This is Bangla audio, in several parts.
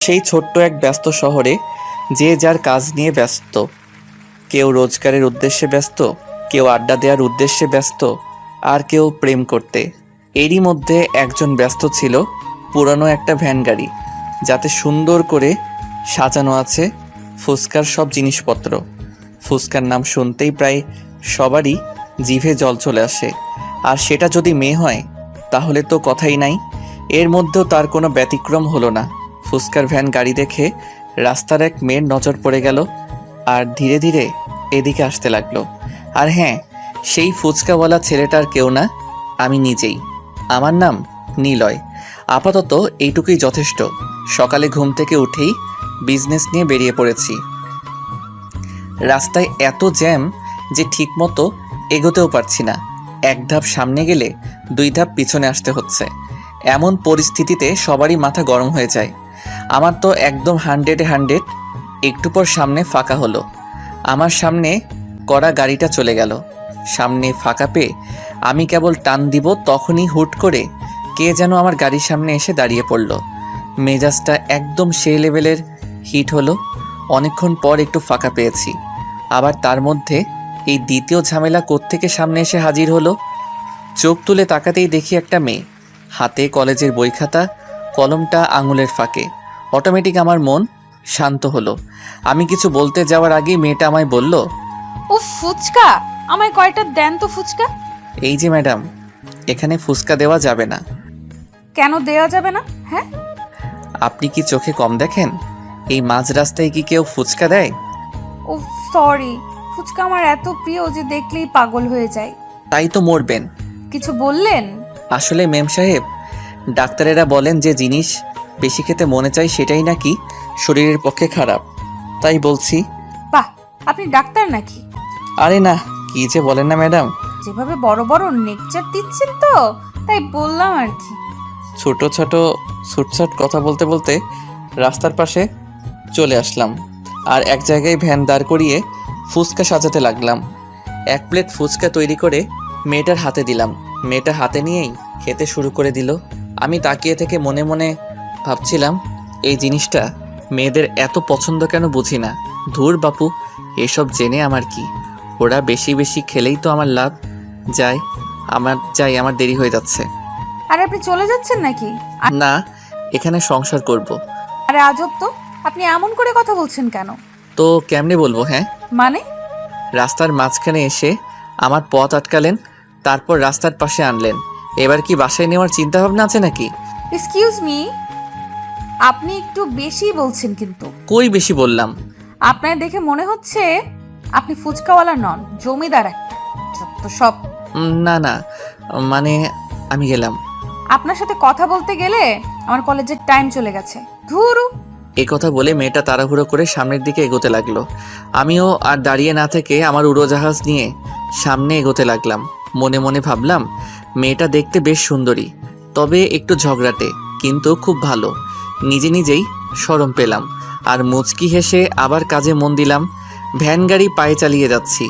সেই ছোট্ট এক ব্যস্ত শহরে যে যার কাজ নিয়ে ব্যস্ত। কেউ রোজগারের উদ্দেশ্যে ব্যস্ত, কেউ আড্ডা দেওয়ার উদ্দেশ্যে ব্যস্ত, আর কেউ প্রেম করতে। এরই মধ্যে একজন ব্যস্ত ছিল পুরানো একটা ভ্যান গাড়ি, যাতে সুন্দর করে সাজানো আছে ফুচকার সব জিনিসপত্র। ফুচকার নাম শুনতেই প্রায় সবারই জিভে জল চলে আসে, আর সেটা যদি মেয়ে হয় তাহলে তো কথাই নাই। এর মধ্যেও তার কোনো ব্যতিক্রম হলো না। ফুচকার ভ্যান গাড়ি দেখে রাস্তার এক মেয়ের নজর পড়ে গেল, আর ধীরে ধীরে এদিকে আসতে লাগলো। আর হ্যাঁ, সেই ফুচকাওয়ালা ছেলেটার কেউ না, আমি নিজেই। আমার নাম নিলয়। আপাতত এইটুকুই যথেষ্ট। সকালে ঘুম থেকে উঠেই বিজনেস নিয়ে বেরিয়ে পড়েছি। রাস্তায় এত জ্যাম যে ঠিকমতো এগোতেও পারছি না। এক ধাপ সামনে গেলে দুই ধাপ পিছনে আসতে হচ্ছে। এমন পরিস্থিতিতে সবারই মাথা গরম হয়ে যায়। আমার তো একদম 100-এ 100। একটু পর সামনে ফাঁকা হলো। আমার সামনে করা গাড়িটা চলে গেল। সামনে ফাঁকা পেয়ে আমি কেবল টান দিব, তখনই হুট করে কে যেন আমার গাড়ির সামনে এসে দাঁড়িয়ে পড়ল। মেজাজটা একদম সেই লেভেলের হিট হলো। অনেকক্ষণ পর একটু ফাঁকা পেয়েছি। আবার তার মধ্যে এই দ্বিতীয় ঝামেলা কোত্থেকে সামনে এসে হাজির হলো। চোখ তুলে তাকাতেই দেখি একটা মেয়ে, হাতে কলেজের বই খাতা, কলমটা আঙুলের ফাঁকে। অটোমেটিক আমার মন শান্ত হলো। আমি কিছু বলতে যাওয়ার আগেই মেয়েটা আমায় বলল, ও ফুচকা, আমায় কয়টা দেন তো ফুচকা। এই যে ম্যাডাম, এখানে ফুচকা দেওয়া যাবে না। কেন দেওয়া যাবে না? হ্যাঁ, আপনি কি চোখে কম দেখেন? এই মাঝ রাস্তায় কি কেউ ফুচকা দেয়? ও সরি, ফুচকা আমার এত প্রিয় যে দেখলেই পাগল হয়ে যায়। তাই তো মরবেন। কিছু বললেন? আসলে মেম সাহেব, ডাক্তারেরা বলেন যে জিনিস বেশি খেতে মনে চাই সেটাই নাকি শরীরের পক্ষে খারাপ, তাই বলছি। বাহ, আপনি ডাক্তার নাকি? আরে না, কি যে বলেন না ম্যাডাম। যেভাবে বড় বড় নেকচার দিচ্ছেন তো, তাই বললাম আর কি। ছোট ছোট ছুটছাট কথা বলতে বলতে রাস্তার পাশে চলে আসলাম, আর এক জায়গায় ভ্যান দাঁড় করিয়ে ফুচকা সাজাতে লাগলাম। এক প্লেট ফুচকা তৈরি করে মেয়েটার হাতে দিলাম। মেয়েটা হাতে নিয়েই খেতে শুরু করে দিল। আমি তাকিয়ে থেকে মনে মনে ভাবছিলাম, এই জিনিসটা মেয়েদের এত পছন্দ কেন বুঝি না। ধুর বাপু, এসব জেনে আমার কি? ওরা বেশি বেশি খেলেই তো আমার লাভ। আমার দেরি হয়ে যাচ্ছে। আরে আপনি চলে যাচ্ছেন নাকি? না, এখানে সংসার করব। আরে আজব তো, আপনি এমন করে কথা বলছেন কেন? তো কেমনে বলবো? হ্যাঁ, মানে? রাস্তার মাঝখানে এসে আমার পথ আটকালেন, তারপর রাস্তার পাশে আনলেন। এবার কি বাসায় নেওয়ার চিন্তা ভাবনা আছে নাকি? এক্সকিউজ মি, আপনি একটু বেশি বলছেন কিন্তু। কই বেশি বললাম? আপনার দেখে মনে হচ্ছে আপনি ফুচকাওয়ালা নন, জমিদার একটা। যত সব। না না, মানে আমি গেলাম। আপনার সাথে কথা বলতে গেলে আমার কলেজের টাইম চলে গেছে। ধুরু। এ কথা বলে মেয়েটা তাড়াহুড়ো করে সামনের দিকে এগোতে লাগলো। আমিও আর দাঁড়িয়ে না থেকে আমার উড়োজাহাজ নিয়ে সামনে এগোতে লাগলাম। মনে মনে ভাবলাম, মেয়েটা দেখতে বেশ সুন্দরী, তবে একটু ঝগড়াটে, কিন্তু খুব ভালো। নিজে নিজেই শরম পেলাম, আর মুচকি হেসে আবার কাজে মন দিলাম। ভ্যান গাড়ি পায়ে চালিয়ে যাচ্ছি।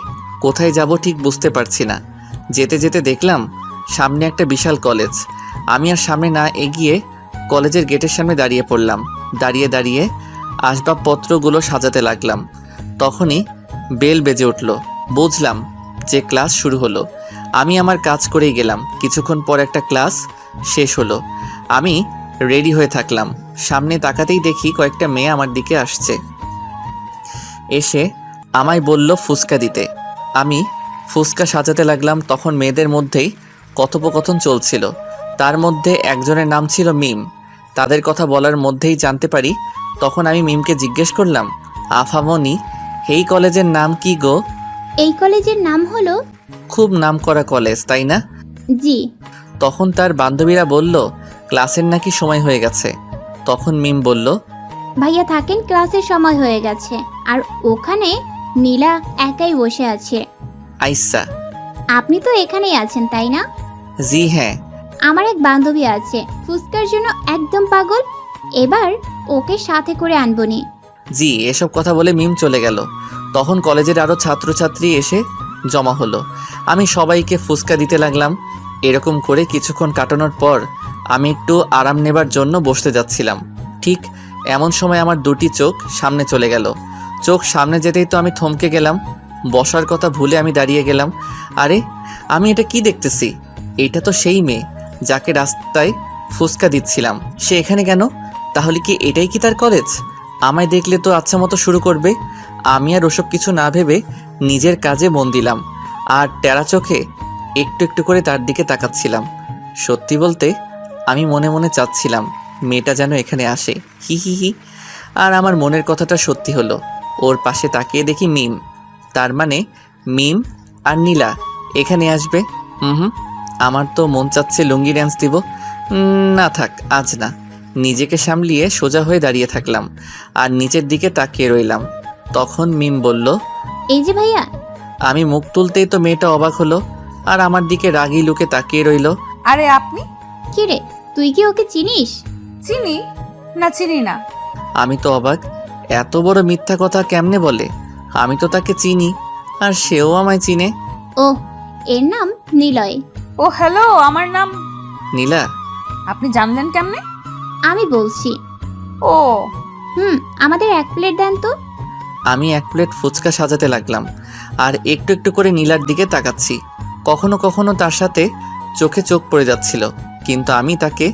কোথায় যাব ঠিক বুঝতে পারছি না। যেতে যেতে দেখলাম সামনে একটা বিশাল কলেজ। আমি আর সামনে না এগিয়ে কলেজের গেটের সামনে দাঁড়িয়ে পড়লাম। দাঁড়িয়ে দাঁড়িয়ে আসবাবপত্রগুলো সাজাতে লাগলাম। তখনই বেল বেজে উঠল। বুঝলাম যে ক্লাস শুরু হলো। আমি আমার কাজ করেই গেলাম। কিছুক্ষণ পর একটা ক্লাস শেষ হলো। আমি রেডি হয়ে থাকলাম। সামনে তাকাতেই দেখি কয়েকটা মেয়ে আমার দিকে আসছে। এসে আমায় বলল ফুচকা দিতে। আমি ফুচকা সাজাতে লাগলাম। তখন মেয়েদের মধ্যেই কথোপকথন চলছিল। তার মধ্যে একজনের নাম ছিল মিম। তাদের কথা বলার মধ্যেই জানতে পারি। তখন আমি মিমকে জিজ্ঞেস করলাম, আফামনি, এই কলেজের নাম কি গো? এই কলেজের নাম হলো। খুব নামকরা কলেজ, তাই না? জি। তখন তার বান্ধবীরা বলল, ক্লাসের নাকি সময় হয়ে গেছে। তখন মিম বলল, ভাইয়া থাকেন, ক্লাসের সময় হয়ে গেছে। আর ওখানে নীলা একাই বসে আছে। আইসা। আপনি তো এখানেই আছেন, তাই না? জি হ্যাঁ। আমার এক বান্ধবী আছে, ফুচকার জন্য একদম পাগল। এবার ওকে সাথে করে আনবনি। জি, এসব কথা বলে মিম চলে গেল। তখন কলেজের আরও ছাত্রছাত্রী এসে জমা হলো। আমি সবাইকে ফুচকা দিতে লাগলাম। এরকম করে কিছুক্ষণ কাটানোর পর আমি একটু আরাম নেবার জন্য বসতে যাচ্ছিলাম। ঠিক এমন সময় আমার দুটি চোখ সামনে চলে গেল। চোখ সামনে যেতেই তো আমি থমকে গেলাম। বসার কথা ভুলে আমি দাঁড়িয়ে গেলাম। আরে আমি এটা কি দেখতেছি? এটা তো সেই মেয়ে যাকে রাস্তায় ফুসকা দিচ্ছিলাম। সে এখানে কেন? তাহলে কি এটাই কি তার কলেজ? আমায় দেখলে তো আচ্ছা মতো শুরু করবে। আমি আর ওসব কিছু না ভেবে নিজের কাজে মন দিলাম আর টেরা চোখে একটু একটু করে তার দিকে তাকাচ্ছিলাম। সত্যি বলতে আমি মনে মনে চাচ্ছিলাম মেয়েটা যেন এখানে আসে। হি হি হি। আর আমার মনের কথাটা সত্যি হলো। ওর পাশে তাকিয়ে দেখি মিম। তার মানে মিম আর নীলা এখানে আসবে। হুম, আমার তো মন চাচ্ছে লুঙ্গি ড্যান্স দিব। না থাক, আজ না। নিজেকে সামলিয়ে সোজা হয়ে দাঁড়িয়ে থাকলাম আর নিচের দিকে তাকিয়ে রইলাম। তখন মিম বলল, এই যে ভাইয়া। আমি মুখ তুলতেই তো মেয়েটা অবাক হলো আর আমার দিকে রাগী লুকে তাকিয়ে রইল। আরে আপনি? কি রে, তুই কি ওকে চিনিস? চিনি না, চিনি না। আমি তো অবাক, এত বড় মিথ্যা কথা কেমনে বলে? আমি তো তাকে চিনি আর সেও আমায় চিনে। ও, এর নাম নিলয়। ও হ্যালো, আমার নাম। নীলা, আপনি জানলেন কেমনে? আমি বলছি। ও আমাদের 1 প্লেট দেন তো। আমি 1 প্লেট ফুচকা সাজাতে লাগলাম আর একটু একটু করে নীলার দিকে তাকাচ্ছি। কখনো কখনো তার সাথে চোখে চোখ পড়ে যাচ্ছিল, কিন্তু আমি তাকে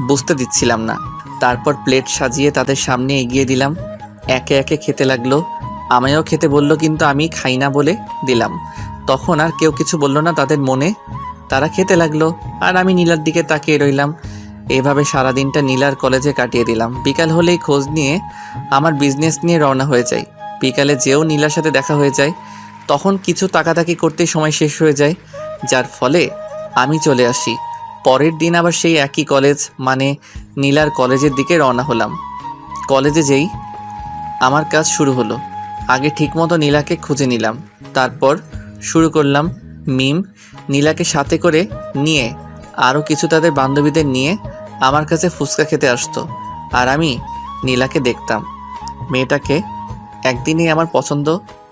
বুঝতে দিচ্ছিলাম না। তারপর প্লেট সাজিয়ে তাদের সামনে এগিয়ে দিলাম। একে একে খেতে লাগলো। আমায়ও খেতে বলল, কিন্তু আমি খাই না বলে দিলাম। তখন আর কেউ কিছু বলল না তাদের মনে। তারা খেতে লাগলো আর আমি নীলার দিকে তাকিয়ে রইলাম। এভাবে সারাদিনটা নীলার কলেজে কাটিয়ে দিলাম। বিকাল হলেই খোঁজ নিয়ে আমার বিজনেস নিয়ে রওনা হয়ে যাই। বিকালে যেও নীলার সাথে দেখা হয়ে যায়, তখন কিছু তাকাতাকি করতেই সময় শেষ হয়ে যায়, যার ফলে আমি চলে আসি। পরের দিন আবার সেই একই কলেজ, মানে নীলার কলেজের দিকে রওনা হলাম। কলেজে যেই আমার কাজ শুরু হলো। আগে ঠিকমতো নীলাকে খুঁজে নিলাম, তারপর শুরু করলাম। মিম নীলাকে সাথে করে নিয়ে আরও কিছু তাদের বান্ধবীদের নিয়ে আমার কাছে ফুচকা খেতে আসতো আর আমি নীলাকে দেখতাম। মেয়েটাকে একদিনেই আমার পছন্দ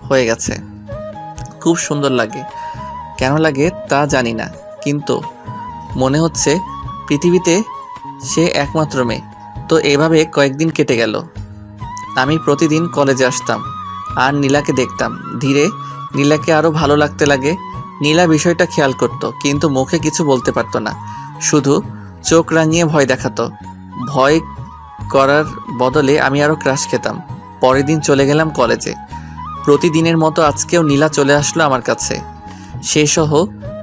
হয়ে গেছে। খুব সুন্দর লাগে। কেন লাগে তা জানি না, কিন্তু মনে হচ্ছে পৃথিবীতে সে একমাত্র মেয়ে। তো এভাবে কয়েকদিন কেটে গেল। আমি প্রতিদিন কলেজে আসতাম আর নীলাকে দেখতাম। ধীরে নীলাকে আরও ভালো লাগতে লাগে। নীলা বিষয়টা খেয়াল করতো, কিন্তু মুখে কিছু বলতে পারতো না, শুধু চোখ রাঙিয়ে ভয় দেখাতো। ভয় করার বদলে আমি আরও ক্রাশ খেতাম। পরের দিন চলে গেলাম কলেজে। প্রতিদিনের মতো আজকেও নীলা চলে আসলো আমার কাছে। সে সহ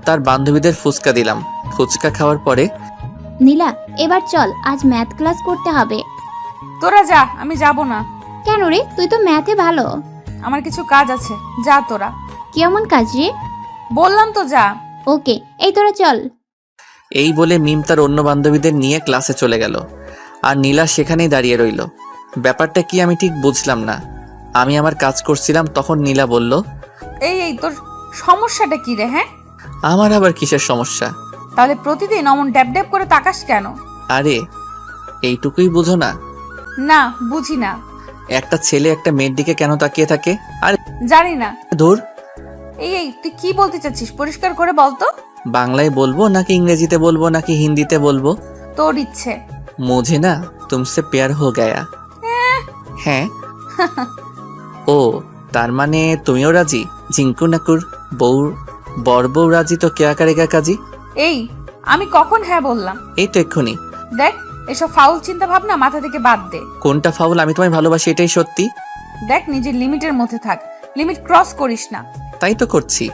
তার বান্ধবীদের ফুচকা দিলাম। ফুচকা খাওয়ার পরে, নীলা, এবার চল, আজ ম্যাথ ক্লাস করতে হবে। তোরা যা, আমি যাব না। কেন রে, তুই তো ম্যাথে ভালো। আমার কিছু কাজ আছে, যা তোরা। কেমন কাজ রে? বললাম তো যা। ওকে, এই তোরা চল। এই বলে মিম তার অন্য বান্ধবীদের নিয়ে ক্লাসে চলে গেল আর নীলা সেখানেই দাঁড়িয়ে রইল। ব্যাপারটা কি আমি ঠিক বুঝলাম না। আমি আমার কাজ করছিলাম, তখন নীলা বলল, এই তোর সমস্যাটা কি রে? হ্যাঁ, আমার আবার কিসের সমস্যা? তাহলে প্রতিদিন অমন ড্যাব ড্যাব করে তাকাস কেন? আরে এইটুকুই বুঝো না? না, বুঝি না। একটা ছেলে একটা মেয়ের দিকে কেন তাকিয়ে থাকে? আরে জানি না। ধুর, এই তুই কি বলতে চাচ্ছিস? পরিষ্কার করে বল তো। বাংলায় বলবো নাকি ইংরেজিতে বলবো নাকি হিন্দিতে বলবো? তোর ইচ্ছে। मुझे ना तुमसे प्यार हो गया। হ্যাঁ। ও, তার মানে তুমিও রাজি? জিঙ্কু নাকুর বর বউ রাজি তো কেয়া করেগা কাজী। এই, আমি কখন হ্যাঁ বললাম? এই তো এক্ষুনি। দেখ, এসব ফাউল চিন্তা ভাবনা মাথা থেকে বাদ দে। কোনটা ফাউল? আমি তোমায় ভালোবাসি, এটাই সত্যি। দেখ, নিজের লিমিটের মধ্যে থাক, লিমিট ক্রস করিস না। তাই তো করছি।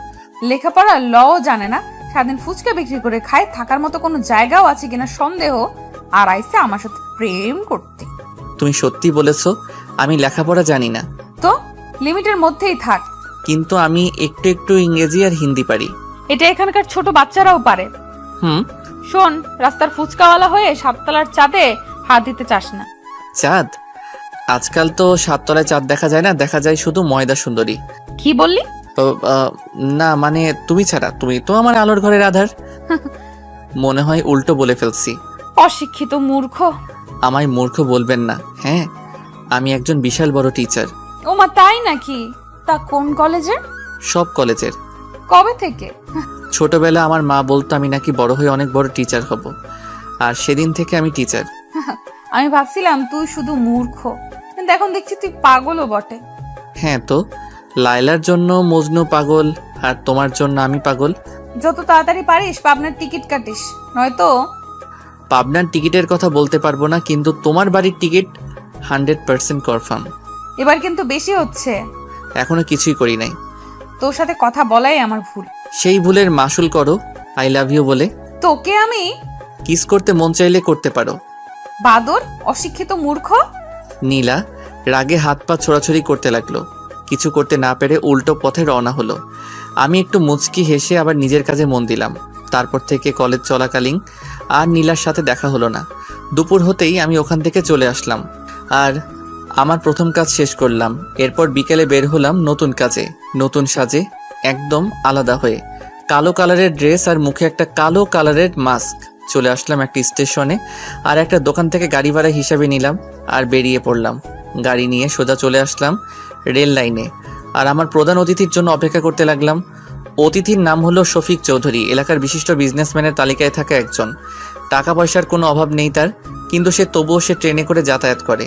লেখাপড়া লও জানে না, সারাদিন ফুচকা বিক্রি করে খায়, থাকার মতো কোনো জায়গাও আছে কিনা সন্দেহ, আর আইসে আমার সাথে প্রেম করতে। তুমি সত্যি বলেছো, আমি লেখাপড়া জানি না। তো লিমিটের মধ্যেই থাক। কিন্তু আমি একটু একটু ইংরেজি আর হিন্দি পারি। এটা এখানকার ছোট বাচ্চারাও পারে। হুম। শোন, রাস্তার ফুচকাওয়ালা হয়ে 7 তলার চাঁদে হাত দিতে চাস না। চাঁদ? আজকাল তো 7 তলায় চাঁদ দেখা যায় না, দেখা যায় শুধু ময়দা সুন্দরী। কি বললি? না মানে তুমি ছাড়া, তুমি তো আমার আলোর ঘরের আধার। মনে হয় উল্টো বলে ফেলছি। অশিক্ষিত মূর্খ। আমায় মূর্খ বলবেন না। হ্যাঁ, আমি একজন বিশাল বড় টিচার। ওমা, তাই নাকি? তা কোন কলেজের? সব কলেজের। কবে থেকে? ছোটবেলা আমার মা বলতো আমি নাকি বড় হয়ে অনেক বড় টিচার হব, আর সেদিন থেকে আমি টিচার। আমি ভাবছিলাম তুই শুধু মূর্খ, কিন্তু এখন দেখছি তুই পাগলও বটে। হ্যাঁ তো, লায়লার জন্য মজনু পাগল আর তোমার জন্য আমি পাগল। যত তাড়াতাড়ি পারিস পাবনার টিকিট কাটিস, নয়তো। পাবনার টিকিটের কথা বলতে পারবো না, কিন্তু তোমার বাড়ির টিকিট 100% কনফার্ম। এবার কিন্তু বেশি হচ্ছে। এখনো কিছুই করি নাই। তোর সাথে কথা বলাই আমার ভুল। সেই ভুলের মাসুল করো আই লাভ ইউ বলে। তোকে আমি কিস করতে মন চাইলে করতে পারো। বাদর, অশিক্ষিত মূর্খ। নীলা রাগে হাত পা ছোড়াছড়ি করতে লাগলো। কিছু করতে না পেরে উল্টো পথে রওনা হলো। আমি একটু মুচকি হেসে আবার নিজের কাজে মন দিলাম। তারপর থেকে কলেজ চলাকালীন আর নীলার সাথে দেখা হলো না। দুপুর হতেই আমি ওখান থেকে চলে আসলাম আর আমার প্রথম কাজ শেষ করলাম। এরপর বিকেলে বের হলাম নতুন কাজে, নতুন সাজে, একদম আলাদা হয়ে। কালো কালারের ড্রেস আর মুখে একটা কালো কালারের মাস্ক। চলে আসলাম একটা স্টেশনে আর একটা দোকান থেকে গাড়ি ভাড়া হিসাবে নিলাম আর বেরিয়ে পড়লাম। গাড়ি নিয়ে সোজা চলে আসলাম রেল লাইনে আর আমার প্রধান অতিথির জন্য অপেক্ষা করতে লাগলাম। অতিথির নাম হলো শফিক চৌধুরী, এলাকার বিশিষ্ট বিজনেসম্যানের তালিকায় থাকা একজন। টাকা পয়সার কোনো অভাব নেই তার, কিন্তু তবুও সে ট্রেনে করে যাতায়াত করে।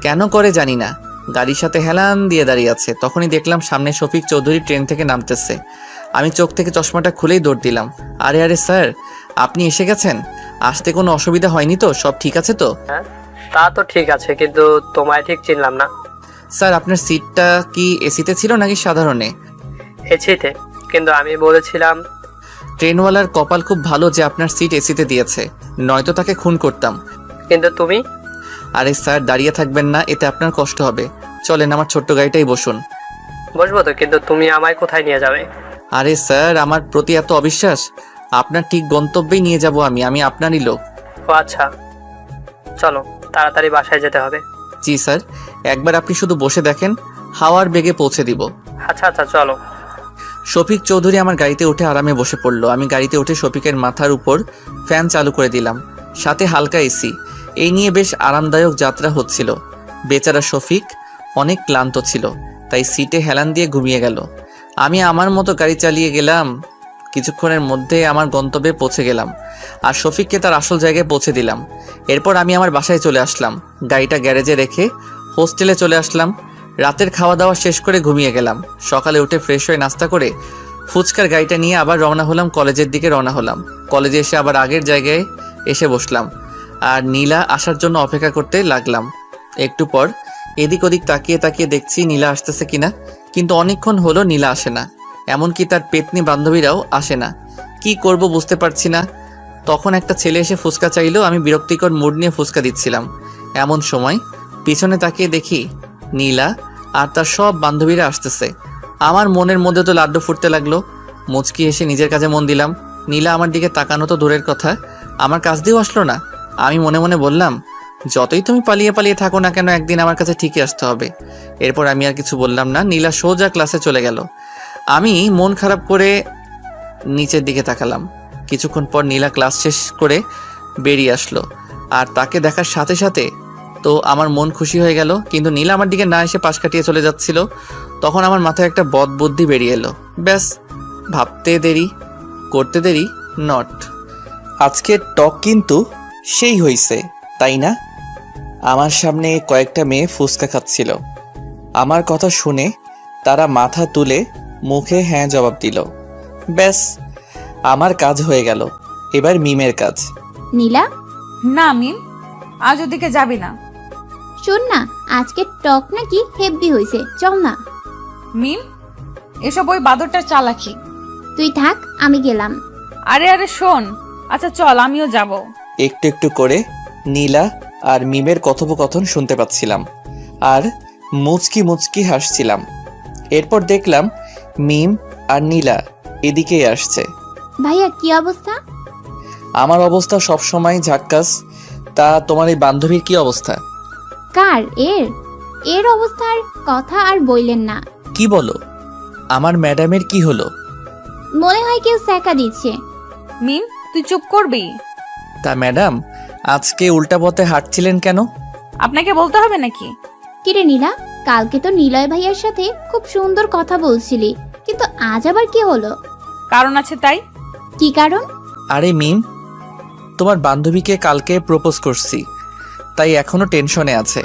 কেন করে জানি না। গাড়ির সাথে হেলান দিয়ে দাঁড়িয়ে আছে। তখনই দেখলাম সামনে শফিক চৌধুরী ট্রেন থেকে নামতেছে। আমি চোখ থেকে চশমাটা খুলেই দৌড় দিলাম। আরে আরে স্যার, আপনি এসে গেছেন? আসতে কোনো অসুবিধা হয়নি তো? সব ঠিক আছে তো? হ্যাঁ, তা তো ঠিক আছে, কিন্তু তোমায় ঠিক চিনলাম না। স্যার, আপনার সিটটা কি এসিতে ছিল নাকি সাধারণে? এসিতে, কিন্তু আমি বলেছিলাম। ট্রেনওয়ালার কপাল খুব ভালো যে আপনার সিট এসিতে দিয়েছে, নয়তো তাকে খুন করতাম। কিন্তু তুমি। আরে স্যার, দাঁড়িয়ে থাকবেন না, এতে আপনার কষ্ট হবে। চলেন আমার ছোট্ট গাড়িটাই বসুন। বসবো তো, কিন্তু তুমি আমায় কোথায় নিয়ে যাবে? আরে স্যার, আমার প্রতি এত অবিশ্বাস? আপনার ঠিক গন্তব্যেই নিয়ে যাব আমি আপনারই লোক। ও আচ্ছা, চলো তাড়াতাড়ি বাসায় যেতে হবে। জি স্যার, একবার আপনি শুধু বসে দেখেন, হাওয়ার বেগে পৌঁছে দিব। আচ্ছা আচ্ছা, চলো। শফিক চৌধুরী আমার গাড়িতে উঠে আরামে বসে পড়লো। আমি গাড়িতে উঠে শফিকের মাথার উপর ফ্যান চালু করে দিলাম, সাথে হালকা এসি। এই নিয়ে বেশ আরামদায়ক যাত্রা হচ্ছিল। বেচারা শফিক অনেক ক্লান্ত ছিল, তাই সিটে হেলান দিয়ে ঘুমিয়ে গেল। আমি আমার মতো গাড়ি চালিয়ে গেলাম। কিছুক্ষণের মধ্যে আমার গন্তব্যে পৌঁছে গেলাম আর শফিককে তার আসল জায়গায় পৌঁছে দিলাম। এরপর আমি আমার বাসায় চলে আসলাম। গাড়িটা গ্যারেজে রেখে হোস্টেলে চলে আসলাম। রাতের খাওয়া দাওয়া শেষ করে ঘুমিয়ে গেলাম। সকালে উঠে ফ্রেশ হয়ে নাস্তা করে ফুচকার গাড়িটা নিয়ে আবার রওনা হলাম, কলেজের দিকে রওনা হলাম। কলেজে এসে আবার আগের জায়গায় এসে বসলাম আর নীলা আসার জন্য অপেক্ষা করতে লাগলাম। একটু পর এদিক ওদিক তাকিয়ে তাকিয়ে দেখছি নীলা আসতেছে কিনা, কিন্তু অনেকক্ষণ হলো নীলা আসে না। এমনকি তার পেতনি বান্ধবীরাও আসে না। কি করব বুঝতে পারছি না। তখন একটা ছেলে এসে ফুচকা চাইলো। আমি বিরক্তিকর মুড নিয়ে ফুচকা দিচ্ছিলাম। এমন সময় পিছনে তাকিয়ে দেখি নীলা আর তার সব বান্ধবীরা আসতেছে। আমার মনের মধ্যে তো লাড্ডু ফুটতে লাগলো। মুচকি এসে নিজের কাজে মন দিলাম। নীলা আমার দিকে তাকানো তো দূরের কথা, আমার কাছ দিয়েও আসলো না। আমি মনে মনে বললাম, যতই তুমি পালিয়ে পালিয়ে থাকো না কেন, একদিন আমার কাছে ঠিকই আসতে হবে। এরপর আমি আর কিছু বললাম না। নীলা সোজা ক্লাসে চলে গেল। আমি মন খারাপ করে নিচের দিকে তাকালাম। কিছুক্ষণ পর নীলা ক্লাস শেষ করে বেরিয়ে আসলো আর তাকে দেখার সাথে সাথে তো আমার মন খুশি হয়ে গেল। কিন্তু নীলা আমার দিকে না এসে পাশ কাটিয়ে চলে যাচ্ছিল। তখন আমার মাথায় একটা বদ বুদ্ধি বেরিয়ে এলো। ব্যাস, ভাবতে দেরি করতে দেরি নট। আজকের টক কিন্তু সেই হইছে, তাই না? আমার সামনে কয়েকটা মেয়ে ফুচকা খাচ্ছিল। আমার কথা শুনে তারা মাথা তুলে মুখে হ্যাঁ জবাব দিল। ব্যাস, আমার কাজ হয়ে গেল। এবার মিমের কাজ। নীলা, না মিম, আজ ওদিকে যাবি না। শোন না, আজকে টক নাকি হেভি হয়েছে, চল না। মিম, এসব ওই বাদরটার চালাকি। তুই থাক, আমি গেলাম। আরে আরে শোন, আচ্ছা চল, আমিও যাব। একটু একটু করে নীলা আর মিমের কথোপকথন শুনতে পাচ্ছিলাম আর মুচকি মুচকি হাসছিলাম। এরপর দেখলাম মিম আর নীলা এদিকেই আসছে। ভাইয়া, কি অবস্থা? আমার অবস্থা সবসময় ঝাক্কাস। তা তোমার এই বান্ধবীর কি অবস্থা? কার? এর অবস্থার কথা আর বললেন না। কি বলো? আমার ম্যাডামের কি হলো? মনে হয় কেউ স্যাকা দিচ্ছে। মিম, তুই চুপ করবি? তা ম্যাডাম, আজকে উল্টা পথে হাঁটছিলেন কেন? আপনাকে বলতে হবে নাকি? কিরে নীলা, কালকে তো নিলয় ভাইয়ার সাথে খুব সুন্দর কথা বলছিলি, কিন্তু আজ আবার কি হলো? কারণ আছে তাই। কি কারণ? আরে মিম, তোমার বান্ধবীকে কালকে প্রপোজ করছি। তাই এখনো টেনশনে আছে।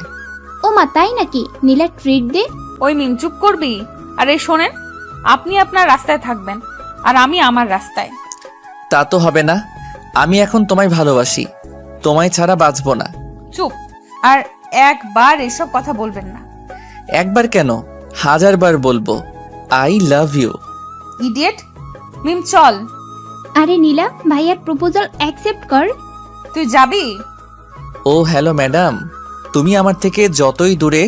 ও মা, তাই নাকি? নীলা ট্রিট দে। ওই মিম চুপ করবি। আর এই শোনেন, আপনি আপনার রাস্তায় থাকবেন আর আমি আমার রাস্তায়। তা তো হবে না, আমি এখন তোমায় ভালোবাসি, তোমায় ছাড়া বাঁচবো না। চুপ। আর একবার এসব কথা বলবেন না। একবার কেন, 1000 বার বলবো, আই লাভ ইউ। ইডিয়েট। মিম চল। আরে নীলা, ভাইয়ার প্রপোজাল অ্যাকসেপ্ট কর। তুই যাবি? ও হ্যালো ম্যাডাম, তুমি আমার থেকে যতই দূরে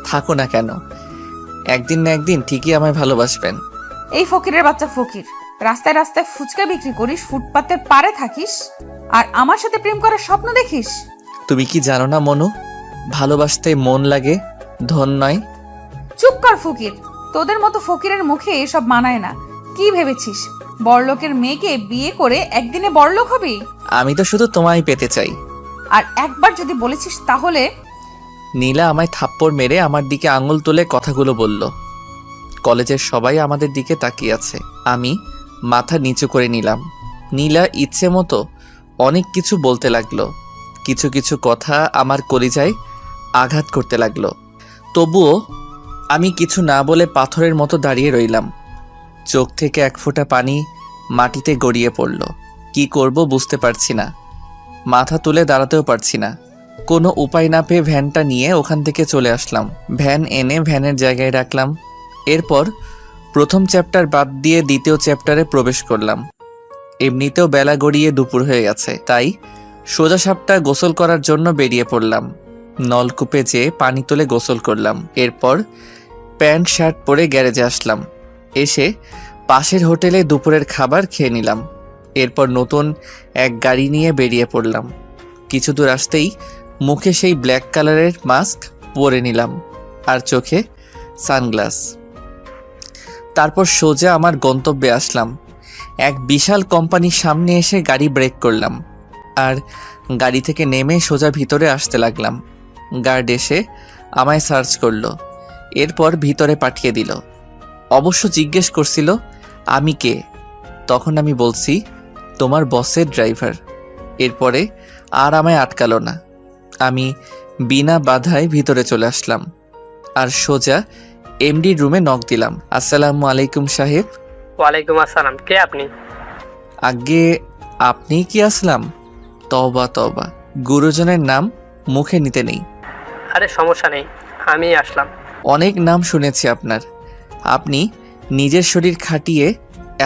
থাকো না কেন, একদিন না একদিন ঠিকই আমায় ভালোবাসবেন। এই ফকিরের বাচ্চা ফকির, রাস্তায় রাস্তায় ফুচকা বিক্রি করিস, ফুটপাতের পারে থাকিস, আর আমার সাথে প্রেম করার স্বপ্ন দেখিস? তুমি কি জানো না মনু, ভালোবাসতে মন লাগে, ধন নয়। চুপ কর ফকির। তোদের মতো ফকিরের মুখে এসব মানায় না। কি ভেবেছিস বড়লোকের মেয়েকে বিয়ে করে একদিনে বড়লোক হবি? আমি তো শুধু তোমায় পেতে চাই। আর একবার যদি বলেছিস তাহলে। নীলা আমায় থাপ্পড় মেরে আমার দিকে আঙুল তুলে কথাগুলো বলল। কলেজের সবাই আমাদের দিকে তাকিয়ে আছে। আমি মাথা নিচু করে নিলাম। নীলা ইচ্ছে মতো অনেক কিছু বলতে লাগলো। কিছু কিছু কথা আমার কলিজায় আঘাত করতে লাগলো। তবুও আমি কিছু না বলে পাথরের মতো দাঁড়িয়ে রইলাম। চোখ থেকে এক ফোঁটা পানি মাটিতে গড়িয়ে পড়ল। কি করব বুঝতে পারছি না, মাথা তুলে দাঁড়াতেও পারছি না। কোনো উপায় না পেয়ে ভ্যানটা নিয়ে ওখান থেকে চলে আসলাম। ভ্যান এনে ভ্যানের জায়গায় রাখলাম। এরপর প্রথম চ্যাপ্টার বাদ দিয়ে দ্বিতীয় চ্যাপ্টারে প্রবেশ করলাম। এমনিতেও বেলা গড়িয়ে দুপুর হয়ে গেছে, তাই সোজা সাপটা গোসল করার জন্য বেরিয়ে পড়লাম। নলকূপে যেয়ে পানি তুলে গোসল করলাম। এরপর প্যান্ট শার্ট পরে গ্যারেজে আসলাম। এসে পাশের হোটেলে দুপুরের খাবার খেয়ে নিলাম। এরপর নতুন এক গাড়ি নিয়ে বেরিয়ে পড়লাম। কিছু দূর আসতেই মুখে সেই ব্ল্যাক কালারের মাস্ক পরে নিলাম আর চোখে সানগ্লাস। তারপর সোজা আমার গন্তব্যে আসলাম। এক বিশাল কোম্পানির সামনে এসে গাড়ি ব্রেক করলাম আর গাড়ি থেকে নেমে সোজা ভিতরে আসতে লাগলাম। গার্ড এসে আমায় সার্চ করলো, এরপর ভিতরে পাঠিয়ে দিল। অবশ্য জিজ্ঞেস করছিল আমি কে। তখন আমি বলছি তোমার বসের ড্রাইভার। এরপরে আর আমায় আটকালো না। আমি বিনা বাধায় ভিতরে চলে আসলাম আর সোজা এমডির রুমে নক দিলাম। আসসালামু আলাইকুম সাহেব। ওয়ালাইকুম আসসালাম। কে আপনি? আগে আপনি কি আসলাম? তওবা তওবা, গুরুজনের নাম মুখে নিতে নেই। আরে সমস্যা নেই, আমি আসলাম। অনেক নাম শুনেছি আপনার। আপনি নিজের শরীর খাটিয়ে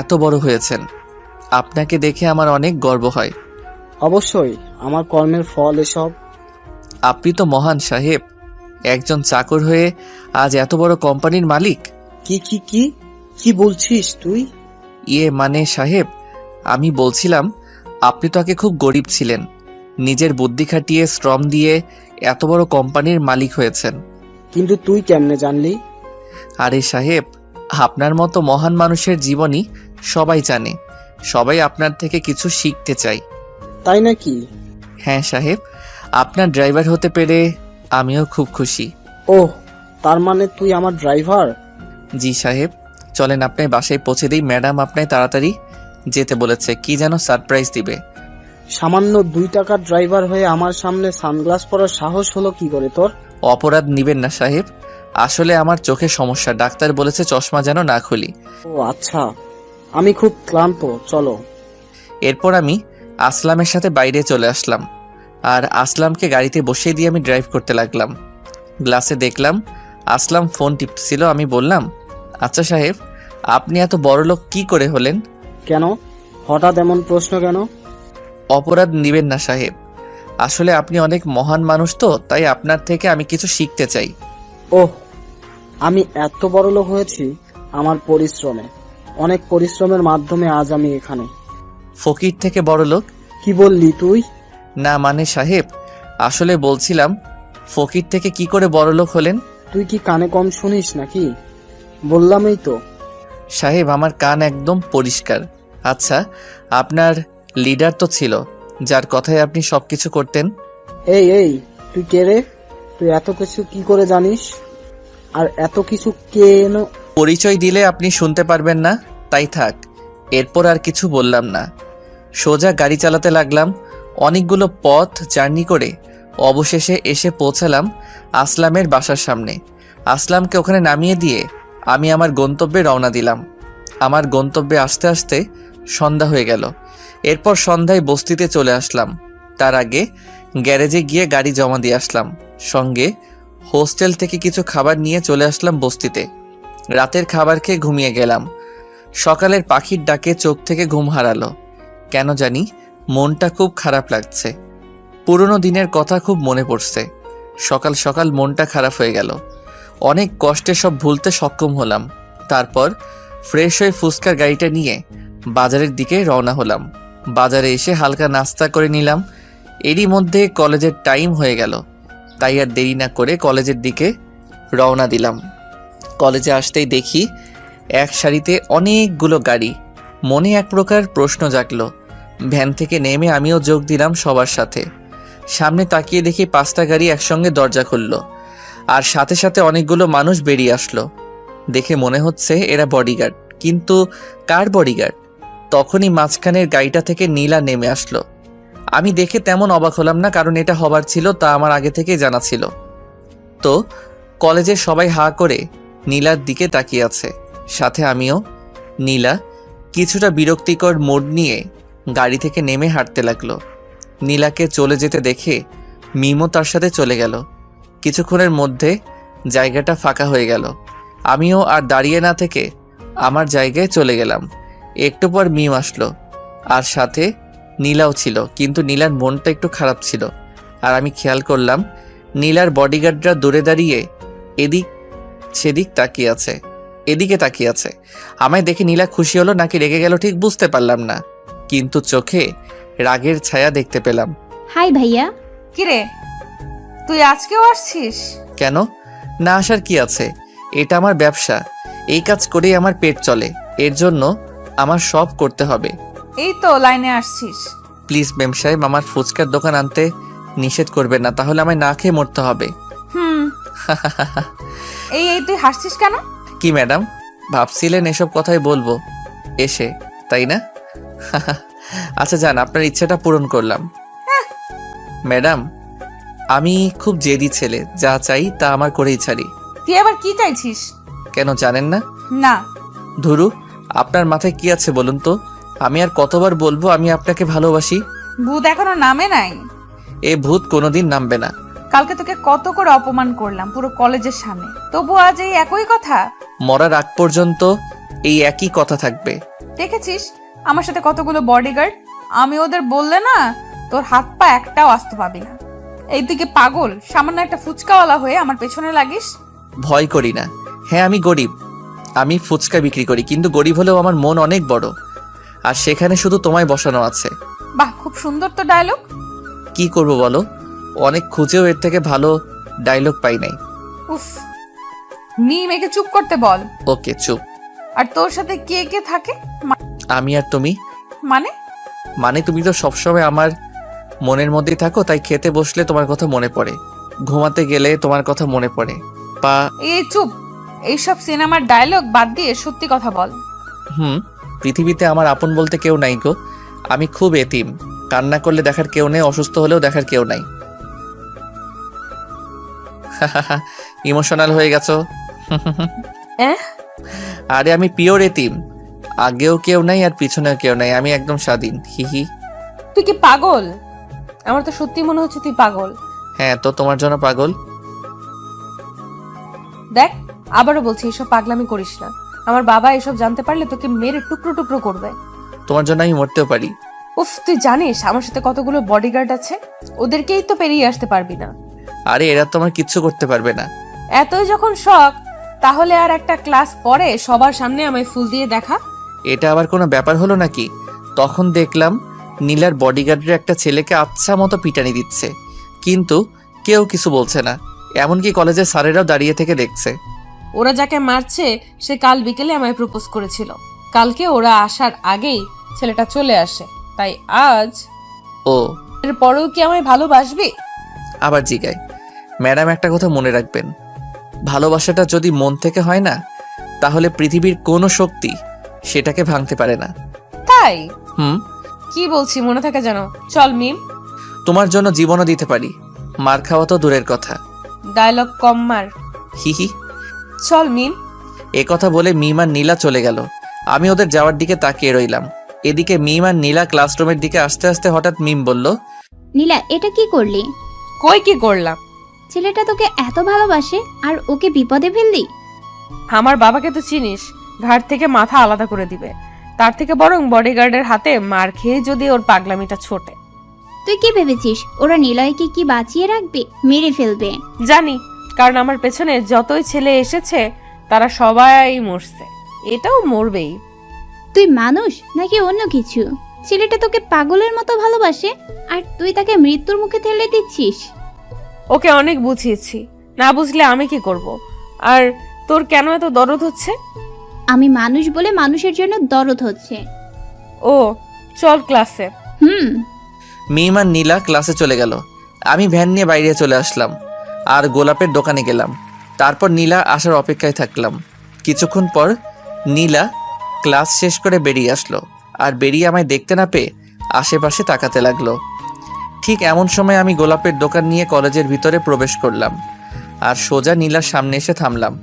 এত বড় হয়েছেন, আপনাকে দেখে আমার অনেক গর্ব হয়। অবশ্যই, আমার কর্মের ফল এসব। আপনি তো মহান সাহেব, একজন চাকর হয়ে আজ এত বড় কোম্পানির মালিক। কি কি কি কি বলছিস তুই? মানে সাহেব, আমি বলছিলাম আপনি তো আগে খুব গরিব ছিলেন, নিজের বুদ্ধি খাটিয়ে শ্রম দিয়ে এত বড় কোম্পানির মালিক হয়েছেন। কিন্তু তুই কেমনে জানলি? আরে সাহেব, আপনার মতো মহান মানুষের জীবনী সবাই জানে, সবাই আপনার থেকে কিছু শিখতে চায়। তাই নাকি? হ্যাঁ সাহেব, আপনার ড্রাইভার হতে পেরে আমিও খুব খুশি। ওহ, তার মানে তুই আমার ড্রাইভার? জি সাহেব, চলেন আপনার বাসায় পৌঁছে দিই। ম্যাডাম আপনায় তাড়াতাড়ি যেতে বলেছে, কি যেন সারপ্রাইজ দিবে। সামান্য 2 টাকার ড্রাইভার হয়ে আমার সামনে সানগ্লাস পরার সাহস হলো কি করে তোর? অপরাধ নিবেন না সাহেব, আসলে আমার চোখে সমস্যা, ডাক্তার বলেছে চশমা যেন না খুলি। ও আচ্ছা, আমি খুব ক্লান্ত, চলো। এরপর আমি আসলামের সাথে বাইরে চলে আসলাম আর আসলামকে গাড়িতে বসিয়ে দিয়ে আমি ড্রাইভ করতে লাগলাম। গ্লাসে দেখলাম আসলাম ফোন টিপছিল। আমি বললাম, আচ্ছা সাহেব, আপনি এত বড় লোক কি করে হলেন? কেন হঠাৎ এমন প্রশ্ন কেন? অপরাধ নিবেন না সাহেব, আসলে আপনি অনেক মহান মানুষ তো, তাই আপনার থেকে আমি কিছু শিখতে চাই। ওহ, আমি এত বড় লোক হয়েছি আমার পরিশ্রমে, অনেক পরিশ্রমের মাধ্যমে আজ আমি এখানে। ফকির থেকে বড় লোক? কি বললি তুই? না মানে সাহেব, আসলে বলছিলাম ফকির থেকে কি করে বড় লোক হলেন। তুই কি কানে কম শুনিস নাকি? বললামই তো। সাহেব, আমার কান একদম পরিষ্কার। আচ্ছা, আপনার লিডার তো ছিল, যার কথায় আপনি সবকিছু করতেন। এই তুই কে রে? তুই এত কিছু কি করে জানিস? আর এত কিছু কেন? পরিচয় দিলে আপনি শুনতে পারবেন না, তাই থাক। এরপর আর কিছু বললাম না, সোজা গাড়ি চালাতে লাগলাম। অনেকগুলো পথ জার্নি করে অবশেষে এসে পৌঁছালাম আসলামের বাসার সামনে। আসলামকে ওখানে নামিয়ে দিয়ে আমি আমার গন্তব্যে রওনা দিলাম। আমার গন্তব্যে আসতে আসতে সন্ধ্যা হয়ে গেল। এরপর সন্ধ্যায় বস্তিতে চলে আসলাম। তার আগে গ্যারেজে গিয়ে গাড়ি জমা দিয়ে আসলাম। সঙ্গে হোস্টেল থেকে কিছু খাবার নিয়ে চলে আসলাম বস্তিতে। রাতের খাবার খেয়ে ঘুমিয়ে গেলাম। সকালের পাখির ডাকে চোখ থেকে ঘুম হারালো। কেন জানি মনটা খুব খারাপ লাগছে। পুরনো দিনের কথা খুব মনে পড়ছে। সকাল সকাল মনটা খারাপ হয়ে গেল। অনেক কষ্টে সব ভুলতে সক্ষম হলাম। তারপর ফ্রেশ হয়ে ফুচকার গাড়িটা নিয়ে বাজারের দিকে রওনা হলাম। বাজারে এসে হালকা নাস্তা করে নিলাম। এরই মধ্যে কলেজের টাইম হয়ে গেল, তাই আর দেরি না করে কলেজের দিকে রওনা দিলাম। কলেজে আসতেই দেখি এক সারিতে অনেকগুলো গাড়ি। মনে এক প্রকার প্রশ্ন জাগলো। ভ্যান থেকে নেমে আমিও যোগ দিলাম সবার সাথে। সামনে তাকিয়ে দেখি 5টা গাড়ি একসঙ্গে দরজা খুলল, আর সাথে সাথে অনেকগুলো মানুষ বেরিয়ে আসলো। দেখে মনে হচ্ছে এরা বডিগার্ড, কিন্তু কার বডিগার্ড? তখনই মাঝখানের গাড়িটা থেকে নীলা নেমে আসলো। আমি দেখে তেমন অবাক হলাম না, কারণ এটা হবার ছিল তা আমার আগে থেকেই জানা ছিল। তো কলেজের সবাই হা করে নীলার দিকে তাকিয়ে আছে, সাথে আমিও। নীলা কিছুটা বিরক্তিকর মোড নিয়ে গাড়ি থেকে নেমে হাঁটতে লাগলো। নীলাকে চলে যেতে দেখে মিমও তার সাথে চলে গেল। কিছুক্ষণের মধ্যে জায়গাটা ফাঁকা হয়ে গেল। আমিও আর দাঁড়িয়ে না থেকে আমার জায়গায় চলে গেলাম। একটু পর মিম আসলো, আর সাথে নীলাও ছিল, কিন্তু নীলার মনটা একটু খারাপ ছিল। আর আমি খেয়াল করলাম নীলার বডিগার্ডরা দূরে দাঁড়িয়ে এদিক সেদিক তাকিয়ে আছে, এদিকে তাকিয়ে আছে। আমায় দেখে নীলা খুশি হলো নাকি রেগে গেল ঠিক বুঝতে পারলাম না, কিন্তু চোখে রাগের ছায়া দেখতে পেলাম। হাই ভাইয়া। কিরে, তুই আজকেও আসছিস? কেন না আসার কি আছে? এটা আমার ব্যবসা, এই কাজ করেই আমার পেট চলে, এর জন্য আমার সব করতে হবে। এই তো লাইনে আসছিস। প্লিজ ম্যাম সাহেব, আমার ফুচকার দোকান আনতে নিষেধ করবেন না, তাহলে আমায় না খেয়ে মরতে হবে। হুম। এই তুই হাসছিস কেন? কি ম্যাডাম, ভাবছিলেন এসব কথাই বলবো এসে, তাই না? আচ্ছা যান, আপনার ইচ্ছাটা পূরণ করলাম। ম্যাডাম, আমি খুব জেদি ছেলে, যা চাই তা আমার করেই ছাড়ি। তুই আবার কি চাইছিস? কেন জানেন না? না। ধুরু, আপনার মাথায় কি আছে বলুন তো? আমি আর কতবার বলবো আমি আপনাকে ভালোবাসি? ভূত এখনো নামে নাই। এ ভূত কোনোদিন নামবে না। কালকে তোকে কত করে অপমান করলাম পুরো কলেজের সামনে, তবু আজ এই একই কথা। মরার আগ পর্যন্ত এই একই কথা থাকবে। দেখেছিস আমার সাথে কতগুলো বডিগার্ড, আমি ওদের বললে না তোর হাত পা একটাও আসতে পাবি না। এই তুই কি পাগল? সামান্য একটা ফুচকাওয়ালা হয়ে আমার পেছনে লাগিস? ভয় করি না। হ্যাঁ আমি গরিব, আমি ফুচকা বিক্রি করি, কিন্তু গরিব হলেও আমার মন অনেক বড়, আর সেখানে শুধু তোমায় বসানো আছে। বাহ, খুব সুন্দর তো ডায়লগ। কি করব বলো, অনেক খুঁজেও এর থেকে ভালো ডায়লগ পাই নাই। উফ, মেয়েকে চুপ করতে বল। ওকে চুপ। আর তোর সাথে কে কে থাকে? আমি আর তুমি? মানে? মানে তুমি তো সবসময় আমার মনের মধ্যেই থাকো, তাই খেতে বসলে তোমার কথা মনে পড়ে, ঘুমাতে গেলে তোমার কথা মনে পড়ে। পা এই চুপ, এইসব সিনেমার ডায়লগ বাদ দিয়ে সত্যি কথা বল। পৃথিবীতে আমার আপন বলতে কেউ নাই গো। আমি খুব এতিম, কান্না করলে দেখার কেউ নেই, অসুস্থ হলেও দেখার কেউ নাই। ইমোশনাল হয়ে গেছো? আরে আমি পিওর এতিম, আগেও কেউ নাই আর পিছনেও কেউ নাই, আমি একদম স্বাধীন। হিহি। তুই কি পাগল? আমার তো সত্যি মনে হচ্ছে তুই পাগল। হ্যাঁ তো তোমার জন্য পাগল। দেখ, আবারও বলছি এসব পাগলামি করিস না। আমার বাবা এসব জানতে পারলে তোকে মেরে টুকরো টুকরো করবে। তোমার জন্য আমি মরতেও পারি। উফ, তুই জানিস আমার সাথে কতগুলো বডিগার্ড আছে? ওদেরকেই তো পেরিয়ে আসতে পারবি না। আরে এরা তো আমার কিচ্ছু করতে পারবে না। এতই যখন শখ, তাহলে আর একটা ক্লাস পরে সবার সামনে আমায় ফুল দিয়ে দেখা। এটা আবার কোনো ব্যাপার হলো নাকি? তখন দেখলাম নীলার বডিগার্ডের একটা ছেলেকে আচ্ছা মতো পিটানি দিচ্ছে, কিন্তু কেউ কিছু বলছে না, এমনকি কলেজের স্যারেরাও দাঁড়িয়ে থেকে দেখছে। ওরা যাকে মারছে সে কাল বিকেলে আমায় প্রপোজ করেছিল। কালকে ওরা আসার আগেই ছেলেটা চলে আসে, তাই আজ। ও, এরপরেও কি আমায় ভালোবাসবি? আবার জিগায়। ম্যাডাম একটা কথা মনে রাখবেন, ভালোবাসাটা যদি মন থেকে হয় না, তাহলে পৃথিবীর কোনো শক্তি সেটাকে ভাঙতে পারে না। তাই? হুম। কি বলছি মনে থাকে জানো? চল মিম। তোমার জন্য জীবনও দিতে পারি, মার খাওয়া তো দূরের কথা। ডায়লগ কম মার। হিহি। চল মিম। এ কথা বলে মিম আর নীলা চলে গেল। আমি ওদের যাওয়ার দিকে তাকিয়ে রইলাম। এদিকে মিম আর নীলা ক্লাসরুমের দিকে আসতে আসতে হঠাৎ মিম বলল, নীলা, এটা কি করলি? কই কি করলাম? ছেলেটা তোকে এত ভালোবাসে আর ওকে বিপদে ফেললি? আমার বাবাকে তো চিনিস, ঘাট থেকে মাথা আলাদা করে দিবে। তার থেকে বরং বডিগার্ডের হাতে মার খেয়ে যদি ওর পাগলামিটা ছোটে। তুই কি ভেবেছিস ওরা নিলয়কে কি বাঁচিয়ে রাখবে? মেরে ফেলবে। জানি, কারণ আমার পেছনে যতই ছেলে এসেছে তারা সবাই মরছে, এটাও মরবেই। তুই মানুষ নাকি অন্য কিছু? ছেলেটা তোকে পাগলের মতো ভালোবাসে আর তুই তাকে মৃত্যুর মুখে ঠেলে দিচ্ছিস। ওকে অনেক বুঝিয়েছি, না বুঝলে আমি কি করব? আর তোর কেন এত দরদ হচ্ছে? আমি মানুষ বলে মানুষের জন্য দরদ হচ্ছে। ও চল ক্লাসে। মিম আর নীলা ক্লাসে চলে গেল। আমি ভ্যান নিয়ে বাইরে চলে আসলাম আর গোলাপের দোকানে গেলাম। তারপর নীলা আসার অপেক্ষায় থাকলাম। কিছুক্ষণ পর নীলা ক্লাস শেষ করে বেরিয়ে আসলো আর বেরিয়ে আমায় দেখতে না পেয়ে আশেপাশে তাকাতে লাগলো। ঠিক এমন সময় আমি গোলাপের দোকান নিয়ে কলেজের ভিতরে প্রবেশ করলাম আর সোজা নীলার সামনে এসে থামলাম।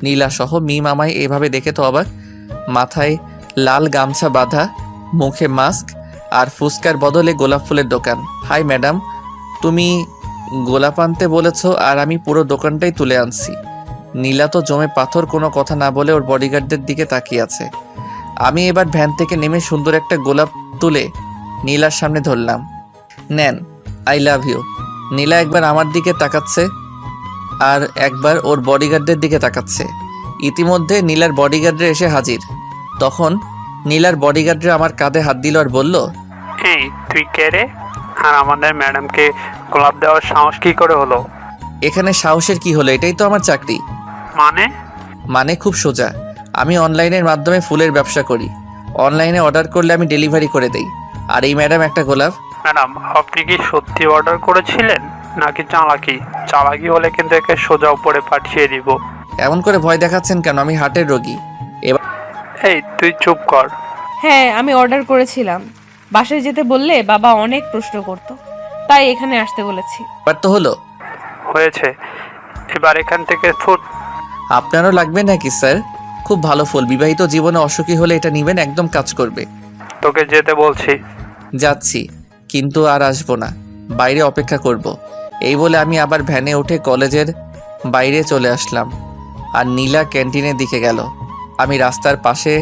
নীলা সহ মিম আমায় এভাবে দেখে তো অবাক। মাথায় লাল গামছা বাঁধা, মুখে মাস্ক আর ফুসকার বদলে গোলাপ ফুলের দোকান। হাই ম্যাডাম, তুমি গোলাপ আনতে বলেছো আর আমি পুরো দোকানটাই তুলে আনছি। নীলা তো জমে পাথর, কোনো কথা না বলে ওর বডিগার্ডদের দিকে তাকিয়ে আছে। আমি এবার ভ্যান থেকে নেমে সুন্দর একটা গোলাপ তুলে নীলার সামনে ধরলাম। নেন, আই লাভ ইউ। নীলা একবার আমার দিকে তাকাচ্ছে আর একবার ওর বডিগার্ডদের দিকে তাকাচ্ছে। ইতিমধ্যে নীলার বডিগার্ডরা এসে হাজির। তখন নীলার বডিগার্ডরা আমার কাঁধে হাত দিল আর বলল, এই তুই কে রে? আর আমাদের ম্যাডামকে গোলাপ দেওয়ার সাহস কি করে হলো? এখানে সাহসের কি হলো? এটাই তো আমার চাকরি। মানে খুব সোজা। আমি অনলাইনের মাধ্যমে ফুলের ব্যবসা করি। অনলাইনে অর্ডার করলে আমি ডেলিভারি করে দেই। আর এই ম্যাডাম একটা গোলাপ। ম্যাডাম, আপনি কি সত্যি অর্ডার করেছিলেন নাকি চালাকি? চালাকি হলে কিন্তু একে সোজা উপরে পাঠিয়ে দিব। এমন করে ভয় দেখাচ্ছেন কেন? আমি হার্টের রোগী। এই তুই চুপ কর। হ্যাঁ, আমি অর্ডার করেছিলাম। বাসায় যেতে বললে বাবা অনেক প্রশ্ন করত, তাই এখানে আসতে বলেছি। এবার তো হলো। হয়েছে, এবার এখান থেকে ফুট। আপনারও লাগবে নাকি স্যার? খুব ভালো ফুল। বিবাহিত জীবনে অসুখী হলে এটা নেবেন, একদম কাজ করবে। তোকে যেতে বলছি। যাচ্ছি, কিন্তু আর আসবো না, বাইরে অপেক্ষা করব। এই বলে আমি আবার ভ্যানে উঠে কলেজের বাইরে চলে আসলাম আর নীলা ক্যান্টিনের দিকে গেল। আমি রাস্তার পাশে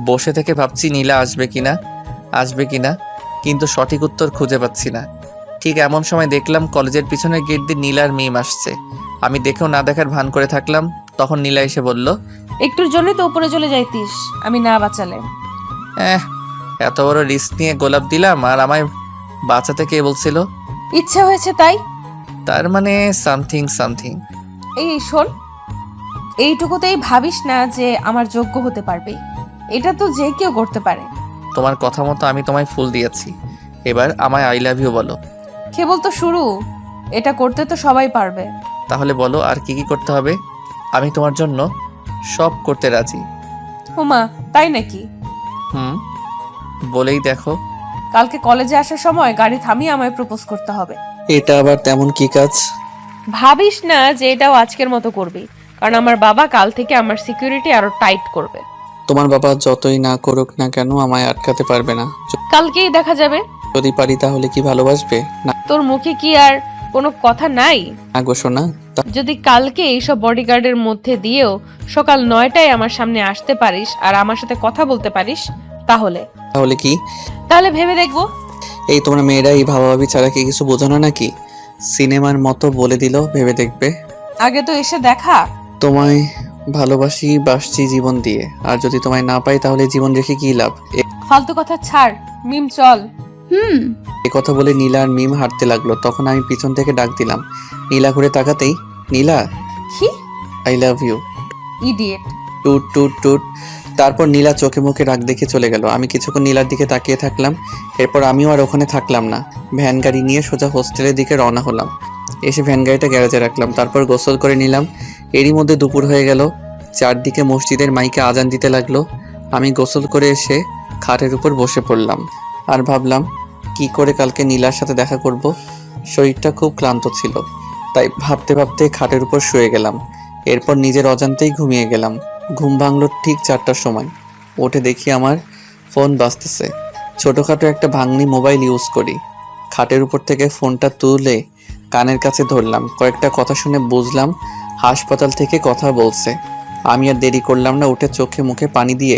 বসে থেকে ভাবছি নীলা আসবে কিনা, কিন্তু সঠিক উত্তর খুঁজে পাচ্ছি না। ঠিক এমন সময় দেখলাম কলেজের পিছনের গেট দিয়ে নীলার মিম আসছে। আমি দেখেও না দেখার ভান করে থাকলাম। তখন নীলা এসে বলল, একটুর জন্য তো উপরে চলে যাইতিস, আমি না বাঁচালে। এত বড় রিস্ক নিয়ে গোলাপ দিলাম আর আমায় বাঁচাতে কে বলছিল? ইচ্ছা হয়েছে তাই। তার মানে সামথিং। এই শোন, এইটুকুতেই ভাবিস না যে আমার যোগ্য হতে পারবে। এটা তো যে কেউ করতে পারে। তোমার কথা মতো আমি তোমায় ফুল দিয়েছি, এবার আমায় আই লাভ ইউ বলো। কেবল তো শুরু, এটা করতে তো সবাই পারবে। তাহলে বলো আর কি কি করতে হবে? আমি তোমার জন্য সব করতে রাজি। হুমা, তাই নাকি? বলেই দেখো। কালকে কলেজে আসার সময় গাড়ি থামিয়ে আমায় প্রপোজ করতে হবে। এটা আবার তেমন কি কাজ? ভাবিস না যে এটাও আজকের মতো করবি, কারণ আমার বাবা কাল থেকে আমার সিকিউরিটি আরো টাইট করবে। তোমার বাবা যতই না করুক না কেন আমায় আটকাতে পারবে না। কালকেই দেখা যাবে। যদি পারি তাহলে কি ভালোবাসবে না? তোর মুখে কি আর কোনো কথা নাই? গো সোনা, যদি কালকে এইসব বডিগার্ডের মধ্যে দিয়েও সকাল 9টায় আমার সামনে আসতে পারিস আর আমার সাথে কথা বলতে পারিস, তাহলে কি? তাহলে ভেবে দেখবো। এই তোমরা মেয়েরা এই ভাবাভাবি ছাড়া কি কিছু বোঝো না নাকি? সিনেমার মতো বলে দিল ভেবে দেখবে। আগে তো এসে দেখা। তোমায় বাসছি জীবন দিয়ে, আর যদি তোমায় না পাই তাহলে জীবন রেখে কি লাভ? ফালতু কথা ছাড়, মিম চল। এই কথা বলে নীলা আর মিম হাঁটতে লাগলো। তখন আমি পিছন থেকে ডাক দিলাম। নীলা ঘুরে তাকাতেই, নীলা, কি? I love you. Idiot. Toot toot টুট। তারপর নীলা চোখে মুখে রাগ দেখে চলে গেল। আমি কিছুক্ষণ নীলার দিকে তাকিয়ে থাকলাম। এরপর আমিও আর ওখানে থাকলাম না, ভ্যান গাড়ি নিয়ে সোজা হোস্টেলের দিকে রওনা হলাম। এসে ভ্যান গাড়িটা গ্যারেজে রাখলাম, তারপর গোসল করে নিলাম। এরই মধ্যে দুপুর হয়ে গেল। চারদিকে মসজিদের মাইকে আজান দিতে লাগলো। আমি গোসল করে এসে খাটের উপর বসে পড়লাম আর ভাবলাম কি করে কালকে নীলার সাথে দেখা করব। শরীরটা খুব ক্লান্ত ছিল, তাই ভাবতে ভাবতে খাটের উপর শুয়ে গেলাম। এরপর নিজের অজান্তেই ঘুমিয়ে গেলাম। ঘুম ভাঙল ঠিক 4টার সময়। উঠে দেখি আমার ফোন বাজতেছে। ছোটোখাটো একটা ভাঙনি মোবাইল ইউজ করি। খাটের উপর থেকে ফোনটা তুলে কানের কাছে ধরলাম। কয়েকটা কথা শুনে বুঝলাম হাসপাতাল থেকে কথা বলছে। আমি আর দেরি করলাম না, উঠে চোখে মুখে পানি দিয়ে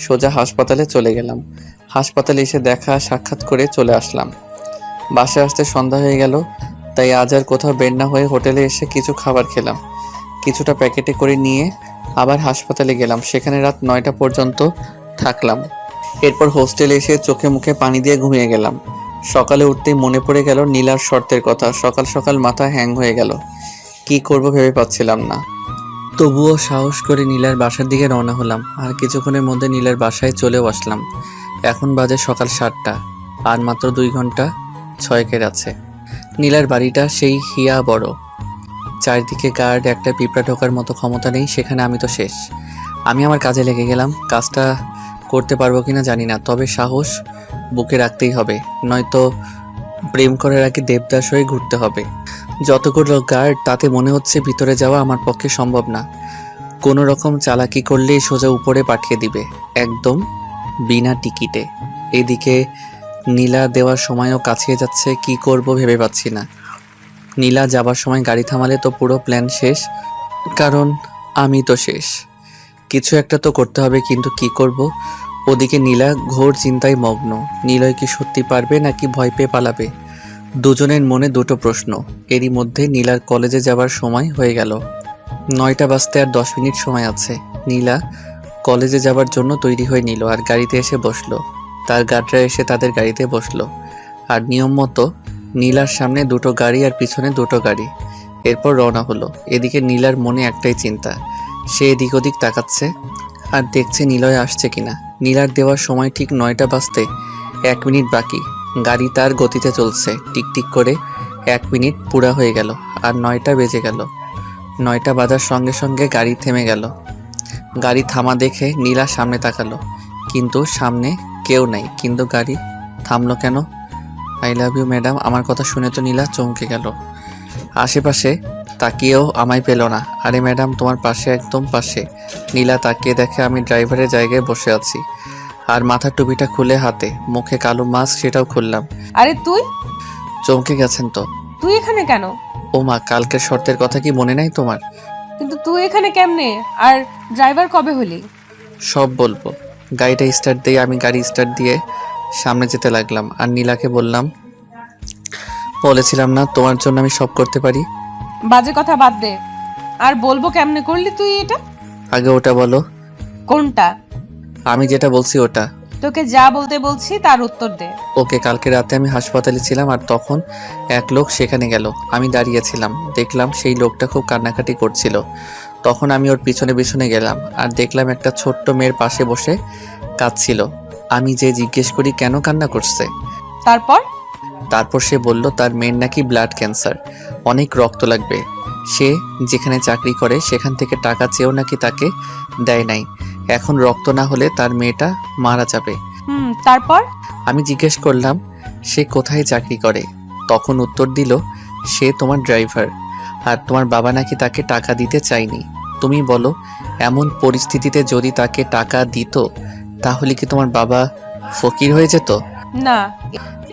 সোজা হাসপাতালে চলে গেলাম। হাসপাতালে এসে দেখা সাক্ষাৎ করে চলে আসলাম। বাসায় আসতে সন্ধ্যা হয়ে গেল, তাই আজ আর কোথাও বের না হয়ে হোটেলে এসে কিছু খাবার খেলাম। কিছুটা প্যাকেটে করে নিয়ে আবার হাসপাতালে গেলাম। সেখানে রাত 9টা পর্যন্ত থাকলাম। এরপর হোস্টেলে এসে চোখে মুখে পানি দিয়ে ঘুমিয়ে গেলাম। সকালে উঠতেই মনে পড়ে গেল নীলার শর্তের কথা। সকাল সকাল মাথা হ্যাং হয়ে গেল, কি করব ভেবে পাচ্ছিলাম না। তবুও সাহস করে নীলার বাসার দিকে রওনা হলাম। আর কিছুক্ষণের মধ্যে নীলার বাসায় চলেও আসলাম। এখন বাজে সকাল 7টা, আর মাত্র 2 ঘন্টা 6 আছে। নীলার বাড়িটা সেই হিয়া বড়, চারদিকে গার্ড, একটা পিঁপড়া ঢোকার মতো ক্ষমতা নেই সেখানে। আমি তো শেষ। আমি আমার কাজে লেগে গেলাম। কাজটা করতে পারবো কিনা জানি না, তবে সাহস বুকে রাখতেই হবে, নয়তো প্রেম করার আগে দেবদাস হয়ে ঘুরতে হবে। যতগুলো গার্ড, তাতে মনে হচ্ছে ভিতরে যাওয়া আমার পক্ষে সম্ভব না। কোনো রকম চালাকি করলেই সোজা উপরে পাঠিয়ে দিবে, একদম বিনা টিকিটে। এদিকে নীলা দেওয়ার সময়ও কাছিয়ে যাচ্ছে, কি করব ভেবে পাচ্ছি না। নীলা যাবার সময় গাড়ি থামালে তো পুরো প্ল্যান শেষ, কারণ আমি তো শেষ। কিছু একটা তো করতে হবে, কিন্তু কি করব? ওদিকে নীলা ঘোর চিন্তায় মগ্ন। নীলয় কি সত্যি পারবে নাকি ভয় পেয়ে পালাবে? দুজনের মনে দুটো প্রশ্ন। এরই মধ্যে নীলার কলেজে যাবার সময় হয়ে গেল। 9টা বাজতে আর 10 মিনিট সময় আছে। নীলা কলেজে যাবার জন্য তৈরি হয়ে নিল আর গাড়িতে এসে বসলো। তার গার্ডরা এসে তাদের গাড়িতে বসলো। আর নিয়ম মতো নীলার সামনে 2টো গাড়ি আর পিছনে 2টো গাড়ি। এরপর রওনা হলো। এদিকে নীলার মনে একটাই চিন্তা, সে এদিক ওদিক তাকাচ্ছে আর দেখছে নীলয় আসছে কিনা। নীলার দেওয়ার সময় ঠিক 9টা বাজতে 1 মিনিট বাকি। গাড়ি তার গতিতে চলছে, টিকটিক করে 1 মিনিট পুরা হয়ে গেল আর 9টা বেজে গেল। 9টা বাজার সঙ্গে সঙ্গে গাড়ি থেমে গেল। গাড়ি থামা দেখে নীলা সামনে তাকালো, কিন্তু সামনে কেউ নাই। কিন্তু গাড়ি থামলো কেন? আই লাভ ইউ ম্যাডাম, আমার কথা শুনে তো নীলা চমকে গেল। আশেপাশে তাকিয়েও আমায় পেল না। আরে ম্যাডাম, তোমার পাশে, একদম পাশে। নীলা তাকিয়ে দেখে আমি ড্রাইভারের জায়গায় বসে আছি, আর মাথার টুপিটা খুলে হাতে, মুখে কালো মাস্ক, সেটাও খুললাম। আরে তুই চমকে গেছেন তো? তুই এখানে কেন? ও মা, কালকের শর্তের কথা কি মনে নাই তোমার? কিন্তু তুই এখানে কেমনে? আর ড্রাইভার কবে হলি? সব বলবো। গাড়িটা স্টার্ট দিয়ে আমি গাড়ি স্টার্ট দিয়ে সামনে যেতে লাগলাম। আর নীলাকে বললাম, বলেছিলাম না তোমার জন্য আমি সব করতে পারি? বাজে কথা বাদ দে, আর বলবো কেমনে করলি তুই এটা? আগে ওটা বলো। কোনটা? আমি যেটা বলছি ওটা। তোকে যা বলতে বলছি তার উত্তর দে। ওকে, কালকে রাতে আমি হাসপাতালে ছিলাম, আর তখন এক লোক সেখানে গেল। আমি দাঁড়িয়েছিলাম, দেখলাম সেই লোকটা খুব কান্নাকাটি করছিল। তখন আমি ওর পিছনে পিছনে গেলাম আর দেখলাম একটা ছোট্ট মেয়ের পাশে বসে কাঁদছিল। আমি যে জিজ্ঞেস করি কেন কান্না করছে। তারপর সে বলল তার মেয়ের নাকি ব্লাড ক্যান্সার, অনেক রক্ত লাগবে। সে যেখানে চাকরি করে সেখান থেকে টাকা চেয়েও নাকি তাকে দেয় নাই। এখন রক্ত না হলে তার মেয়েটা মারা যাবে। তারপর আমি জিজ্ঞেস করলাম সে কোথায় চাকরি করে। তখন উত্তর দিল সে তোমার ড্রাইভার, আর তোমার বাবা নাকি তাকে টাকা দিতে চায়নি। তুমি বলো, এমন পরিস্থিতিতে যদি তাকে টাকা দিত তাহলে কি তোমার বাবা ফকির হয়ে যেত? না।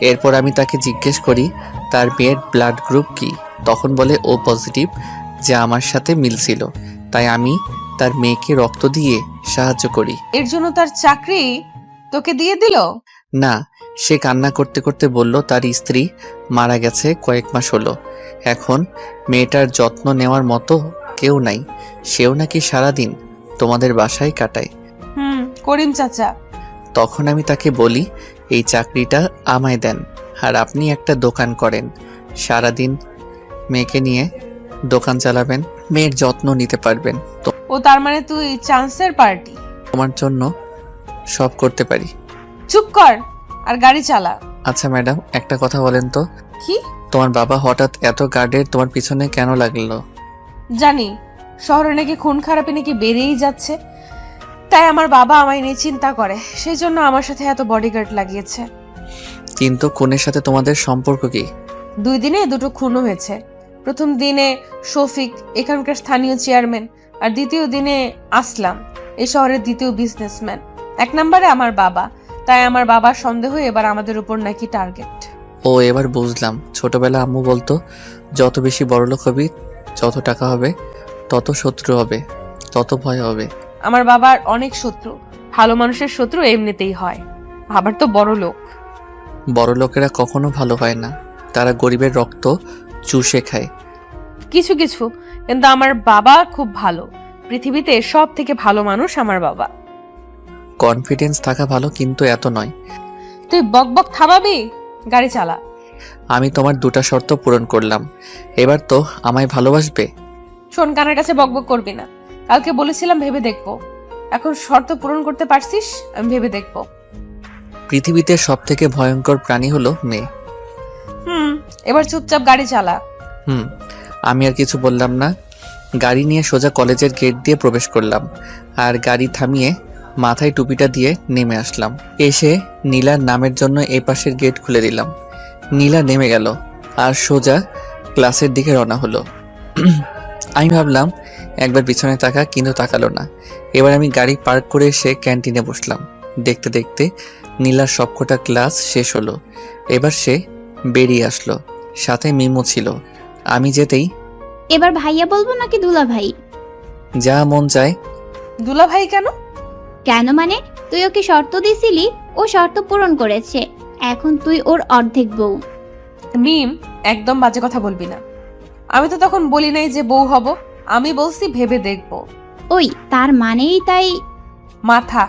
এরপর আমি তাকে জিজ্ঞেস করি তার মেয়ের ব্লাড গ্রুপ কি। তখন বলে ও পজিটিভ, যা আমার সাথে মিলছিল, তাই আমি তার মেয়েকে রক্ত দিয়ে সাহায্য করি। এর জন্য তার চাকরি তোকে দিয়ে দিল? না, সে কান্না করতে করতে বলল তার স্ত্রী মারা গেছে কয়েক মাস হলো। এখন মেয়েটার যত্ন নেওয়ার মতো কেউ নাই। সেও নাকি সারাদিন তোমাদের বাসায় কাটায়। করিম চাচা। তখন আমি তাকে বলি এই চাকরিটা আমায় দেন, আর আপনি একটা দোকান করেন, সারাদিন মেয়েকে নিয়ে দোকান চালাবেন, মেয়ের যত্ন নিতে পারবেন। তো ও তার মানে তুই চান্সের পার্টি? তোমার জন্য সব করতে পারি। চুপ কর আর গাড়ি চালা। আচ্ছা ম্যাডাম, একটা কথা বলেন তো, কি? তোমার বাবা হঠাৎ এত গার্ডের তোমার পিছনে কেন লাগলো? জানি শহরে নাকি খুন খারাপি নাকি বেড়েই যাচ্ছে, তাই আমার বাবা আমায় নিয়ে চিন্তা করে, সেই জন্য আমার সাথে এত বডিগার্ড লাগিয়েছে। কিন্তু খুনের সাথে তোমাদের সম্পর্ক কি? 2 দিনে দুটো খুনও হয়েছে। প্রথম দিনে শফিক, এখানকার স্থানীয় চেয়ারম্যান, আর দ্বিতীয় দিনে আসলাম, এই শহরের দ্বিতীয় বিজনেসম্যান। 1 নম্বরে আমার বাবা। তাই আমার বাবার সন্দেহ এবার আমাদের উপর নাকি টার্গেট। ও এবার বুঝলাম। ছোটবেলা আম্মু বলতো, যত বেশি বড়লোক হবি, যত টাকা হবে, তত শত্রু হবে, তত ভয় হবে। আমার বাবার অনেক শত্রু। ভালো মানুষের শত্রু এমনিতেই হয়, আবার তো বড় লোক। বড় লোকেরা কখনো ভালো হয় না, তারা গরিবের রক্ত চুষে খায়। কিছু কিছু, কিন্তু আমার বাবা খুব ভালো। পৃথিবীতে সব থেকে ভালো মানুষ আমার বাবা। কনফিডেন্স থাকা ভালো, কিন্তু এত নয়। তুই বকবক থামাবি? গাড়ি চালা। আমি তোমার 2টা শর্ত পূরণ করলাম, এবার তো আমায় ভালোবাসবে? শোন, কানের কাছে বকবক করবি না। কালকে বলেছিলাম ভেবে দেখবো, এখন শর্ত পূরণ করতে পারছিস? আমি ভেবে দেখবো। পৃথিবীতে সব থেকে ভয়ঙ্কর প্রাণী হলো মেয়ে। এবার চুপচাপ গাড়ি চালা। আমি আর কিছু বললাম না। গাড়ি নিয়ে সোজা কলেজের গেট দিয়ে প্রবেশ করলাম, আর গাড়ি থামিয়ে মাথায় টুপিটা দিয়ে নেমে আসলাম। এসে নীলার নামের জন্য এ পাশের গেট খুলে দিলাম। নীলা নেমে গেল আর সোজা ক্লাসের দিকে রওনা হলো। আমি ভাবলাম একবার পিছনে তাকা, কিন্তু তাকালো না। এবার আমি গাড়ি পার্ক করে এসে ক্যান্টিনে বসলাম। দেখতে দেখতে নীলার সবকটা ক্লাস শেষ হলো। এবার সে বেরিয়ে আসলো, সাথে মিমও ছিল। আমি যেতেই, এবার ভাইয়া বলবো নাকি দুলা ভাই? যা মন চায়। দুলা ভাই কেন? কেন মানে, তুই ওকে শর্ত দিছিলি, ও শর্ত পূরণ করেছে, এখন তুই ওর অর্ধেক বউ। মিম, একদম বাজে কথা বলবি না। আমি তো তখন বলি নাই যে বউ হব, আমি বলছি ভেবে দেখবো। ওই তার মানেই তাই। মাথা,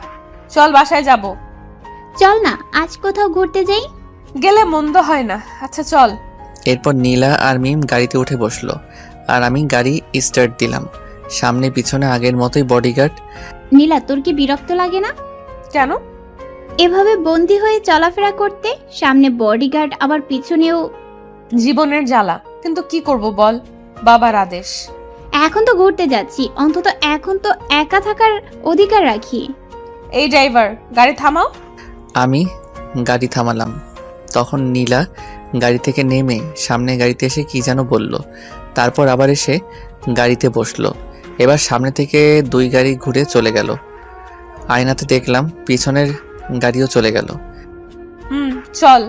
চল বাসায় যাব। চল না আজ কোথাও ঘুরতে যাই। গেলে মন্দ হয় না। আচ্ছা চল। এরপর নীলা আর মিম গাড়িতে উঠে বসলো, আর আমি গাড়ি স্টার্ট দিলাম। সামনে পিছনে আগের মতোই বডিগার্ড। নীলা, তোর কি বিরক্ত লাগে না কেন? এভাবে বন্দি হয়ে চলাফেরা করতে? সামনে বডিগার্ড, আবার পিছনেও। জীবনের জ্বালা, কিন্তু কি করব বল, বাবার আদেশ। এখন তো ঘুরতে যাচ্ছি, অন্তত এখন তো একা থাকার অধিকার রাখি। এই ড্রাইভার, গাড়ি থামাও। আমি গাড়ি থামালাম। তখন নীলা গাড়ি থেকে নেমে সামনে গাড়িতে এসে কি যেন বলল, তারপর আবার এসে গাড়িতে বসলো। এবার সামনে থেকে 2 গাড়ি ঘুরে চলে গেল। আয়নাতে দেখলাম পিছনের গাড়িও চলে গেল। চল।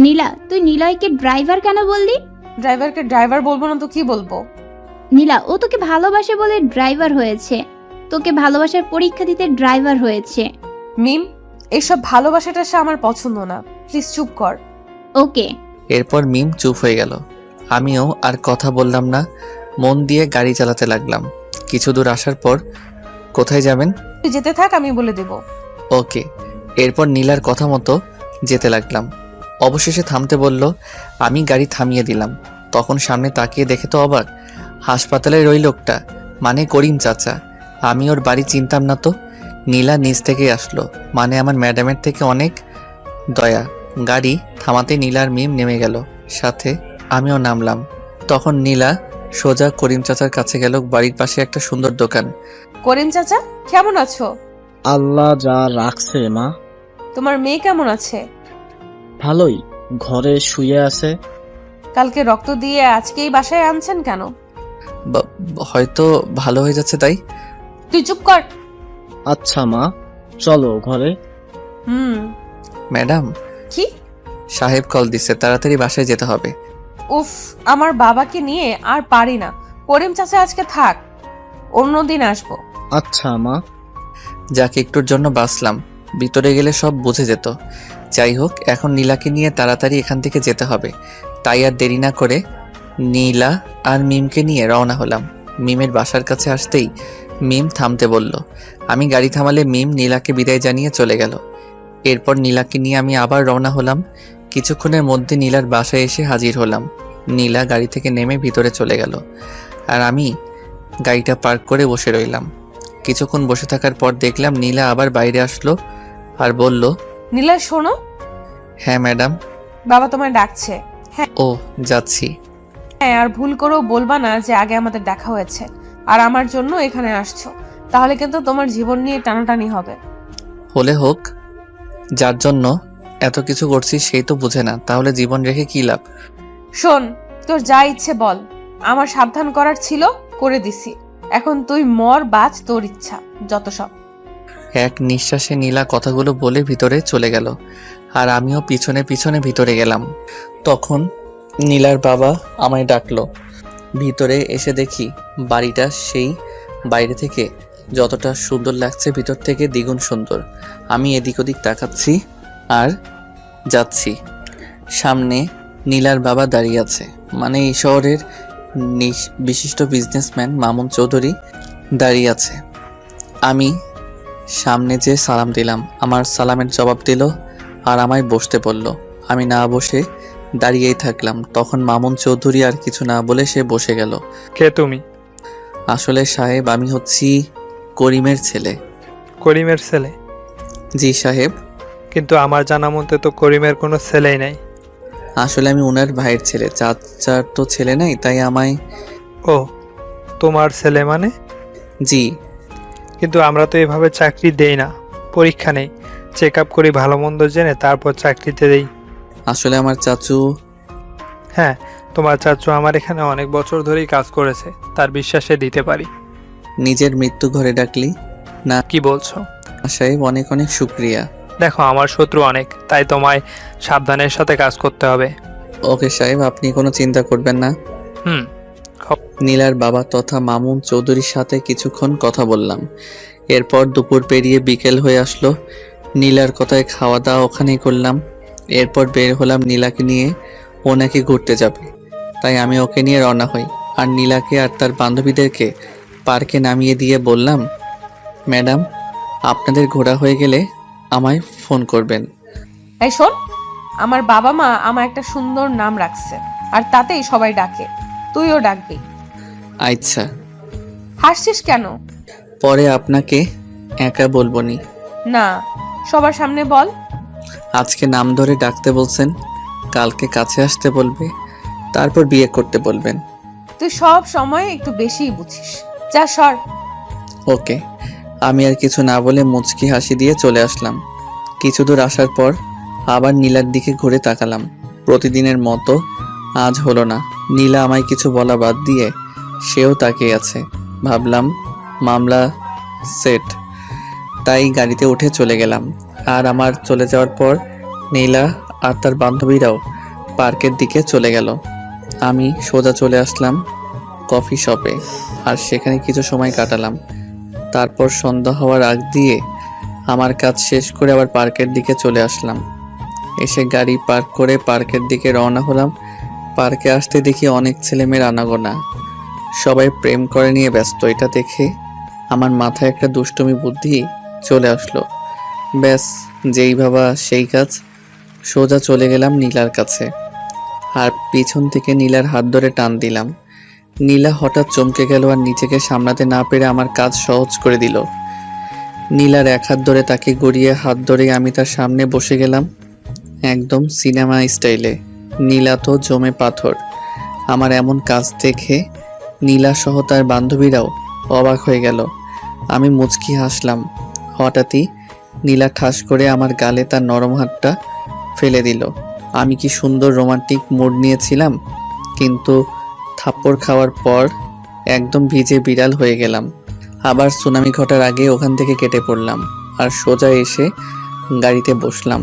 নীলা, তুই নিলয়কে ড্রাইভার কেন বললি? ড্রাইভারকে ড্রাইভার বলবো না তো কি বলবো? নীলা, ও তোকে ভালোবাসে বলে ড্রাইভার হয়েছে, তোকে ভালোবাসার পরীক্ষা দিতে ড্রাইভার হয়েছে। মিম, এইসব ভালোবাসাটা আমার পছন্দ না, প্লিজ চুপ কর। ওকে। এরপর মিম চুপ হয়ে গেল। আমিও আর কথা বললাম না, মন দিয়ে গাড়ি চালাতে লাগলাম। কিছু দূর আসার পর, কোথায় যাবেন? তুই যেতে থাক, আমি বলে দেব। ওকে। এরপর নীলার কথা মতো যেতে লাগলাম। অবশেষে থামতে বলল, আমি গাড়ি থামিয়ে দিলাম। তখন সামনে তাকিয়ে দেখে তো অবাক, হাসপাতালের ওই লোকটা, মানে করিম চাচা। আমি ওর বাড়ি চিনতাম না তো। নীলা নিচ থেকে আসলো, মানে আমার ম্যাডামের থেকে অনেক দয়া। গাড়ি থামাতে নীলা আর মিম নেমে গেল, সাথে আমিও নামলাম। তখন নীলা সোজা করিম চাচার কাছে গেল। বাড়ির পাশে একটা সুন্দর দোকান। করিম চাচা, কেমন আছো? আল্লাহ যা রাখছে মা। তোমার মেয়ে কেমন আছে? ভালোই, ঘরে শুয়ে আছে। কালকে রক্ত দিয়ে আজকেই বাসায় আনছেন কেন? হয়তো ভালো হয়ে যাচ্ছে তাই। তুই চুপ কর। আচ্ছা মা, চলো ঘরে। ম্যাডাম, কি? সাহেব কল দিচ্ছে, তাড়াতাড়ি বাসায় যেতে হবে। উফ, আমার বাবাকে নিয়ে আর পারি না। করিম চাচা আজকে থাক, অন্যদিন আসবো। আচ্ছা মা। যাকে একটুর জন্য বাঁচলাম, ভিতরে গেলে সব বুঝে যেত। যাই হোক, এখন নীলাকে নিয়ে তাড়াতাড়ি এখান থেকে যেতে হবে। তাই আর দেরি না করে নীলা আর মিমকে নিয়ে রওনা হলাম। মিমের বাসার কাছে আসতেই মিম থামতে বলল। আমি গাড়ি থামালে মিম নীলাকে বিদায় জানিয়ে চলে গেল। এরপর নীলাকে নিয়ে আমি আবার রওনা হলাম। কিছুক্ষণের মধ্যে নীলার বাসায় এসে হাজির হলাম। নীলা গাড়ি থেকে নেমে ভিতরে চলে গেল, আর আমি গাড়িটা পার্ক করে বসে রইলাম। কিছুক্ষণ বসে থাকার পর দেখলাম নীলা আবার বাইরে আসলো আর বলল, নীলা শোনো। হ্যাঁ ম্যাডাম। বাবা তোমায় ডাকছে। ও, যাচ্ছি। হ্যাঁ, আর ভুল করেও বলবা না যে আগে আমাদের দেখা হয়েছে আর আমার জন্য এখানে আসছো, তাহলে কিন্তু তোমার জীবন নিয়ে টানাটানি হবে। হলে হোক, যার জন্য এত কিছু করছি সেই তো বুঝে না, তাহলে জীবন রেখে কি লাভ? শোন, তোর যা ইচ্ছে বল, আমার সাবধান করার ছিল করে দিছি। এখন তুই মর বাঁচ, তোর ইচ্ছা, যত সব। এক নিঃশ্বাসে নীলা কথাগুলো বলে ভিতরে চলে গেল, আর আমিও পিছনে পিছনে ভিতরে গেলাম। তখন নীলার বাবা আমায় ডাকলো। ভিতরে এসে দেখি বাড়িটা সেই বাইরে থেকে যতটা সুন্দর লাগছে ভিতর থেকে দ্বিগুণ সুন্দর। আমি এদিক ওদিক তাকাচ্ছি আর যাচ্ছি। সামনে নীলার বাবা দাঁড়িয়ে আছে, মানে এই শহরের বিশিষ্ট বিজনেসম্যান মামুন চৌধুরী দাঁড়িয়ে আছে। আমি সামনে যে সালাম দিলাম, আমার সালামের জবাব দিল আর আমায় বসতে বলল। আমি না বসে দাঁড়িয়েই থাকলাম। তখন মামুন চৌধুরী আর কিছু না বলে সে বসে গেল। কে তুমি? আসলে সাহেব, আমি হচ্ছি করিমের ছেলে। করিমের ছেলে? জি সাহেব। কিন্তু আমার জানা মতে তো করিমের কোনো ছেলেই নাই। আসলে আমি ওনার ভাইয়ের ছেলে, চাচার তো ছেলে নাই, তাই আমায়। ও, তোমার ছেলে মানে? জি। কিন্তু আমরা তো এভাবে চাকরি দেই না, পরীক্ষা নেই, চেক আপ করি, ভালো মন্দ জেনে তারপর চাকরিতে দেই। আসলে আমার চাচু। হ্যাঁ, তোমার চাচু আমার এখানে অনেক বছর ধরেই কাজ করেছে, তার বিশ্বাসে দিতে পারি। নিজের মৃত্যু ঘরে ডাকলি না? কি বলছো? সাহেব, অনেক অনেক শুক্রিয়া। দেখো, আমার শত্রু অনেক, তাই তোমায় সাবধানের সাথে কাজ করতে হবে। ওকে সাহেব, আপনি কোনো চিন্তা করবেন না। হুম। নীলার বাবা তথা মামুন চৌধুরীর সাথে কিছুক্ষণ কথা বললাম। এরপর দুপুর পেরিয়ে বিকেল হয়ে আসলো। নীলার কথায় খাওয়া দাওয়া ওখানেই করলাম। এরপর বের হলাম নীলাকে নিয়ে। ও নাকি ঘুরতে যাবে, তাই আমি ওকে নিয়ে রওনা হই। আর নীলাকে আর তার বান্ধবীদেরকে পার্কে নামিয়ে দিয়ে বললাম, ম্যাডাম, আপনাদের ঘোরা হয়ে গেলে আমায় ফোন করবেন। এই শোন, আমার বাবা মা আমার একটা সুন্দর নাম রাখছে, আর তাতেই সবাই ডাকে, তুইও ডাকবি। আচ্ছা। হাসছিস কেন? পরে আপনাকে একা বলবনি। না, সবার সামনে বল। আজকে নাম ধরে ডাকতে বলছেন, কালকে কাছে আসতে বলবে, তারপর বিয়ে করতে বলবেন। তুই সব সময় একটু বেশিই বুঝিস। যা সর। ওকে। আমি আর কিছু না বলে মুচকি হাসি দিয়ে চলে আসলাম। কিছু দূর আসার পর আবার নীলার দিকে ঘুরে তাকালাম। প্রতিদিনের মতো আজ হলো না। নীলা আমায় কিছু বলা বাদ দিয়ে সেও তাকিয়ে আছে। ভাবলাম মামলা সেট, তাই গাড়িতে উঠে চলে গেলাম। আর আমার চলে যাওয়ার পর নীলা আর তার বান্ধবীরাও পার্কের দিকে চলে গেল। আমি সোজা চলে আসলাম কফি শপে, আর সেখানে কিছু সময় কাটালাম। তারপর সন্ধ্যা হওয়ার আগ দিয়ে আমার কাজ শেষ করে আবার পার্কের দিকে চলে আসলাম। এসে গাড়ি পার্ক করে পার্কের দিকে রওনা হলাম। পার্কে আসতে দেখি অনেক ছেলেমেয়ের আনাগোনা, সবাই প্রেম করে নিয়ে ব্যস্ত। এটা দেখে আমার মাথায় একটা দুষ্টুমি বুদ্ধি চলে আসলো। ব্যাস, যেই ভাবা সেই কাজ। সোজা চলে গেলাম নীলার কাছে, আর পিছন থেকে নীলার হাত ধরে টান দিলাম। নীলা হঠাৎ চমকে গেল আর নিজেকে সামলাতে না পেরে আমার কাজ সহজ করে দিল। নীলার এক হাত ধরে তাকে গড়িয়ে হাত ধরে আমি তার সামনে বসে গেলাম, একদম সিনেমা স্টাইলে। নীলা তো জমে পাথর। আমার এমন কাজ দেখে নীলা সহ তার বান্ধবীরাও অবাক হয়ে গেল। আমি মুচকি হাসলাম। হঠাৎই নীলা ঠাস করে আমার গালে তার নরম হাতটা ফেলে দিল। আমি কি সুন্দর রোমান্টিক মুড নিয়েছিলাম, কিন্তু থাপ্পড় খাওয়ার পর একদম ভিজে বিড়াল হয়ে গেলাম। আবার সুনামি ঘটার আগে ওখান থেকে কেটে পড়লাম আর সোজা এসে গাড়িতে বসলাম।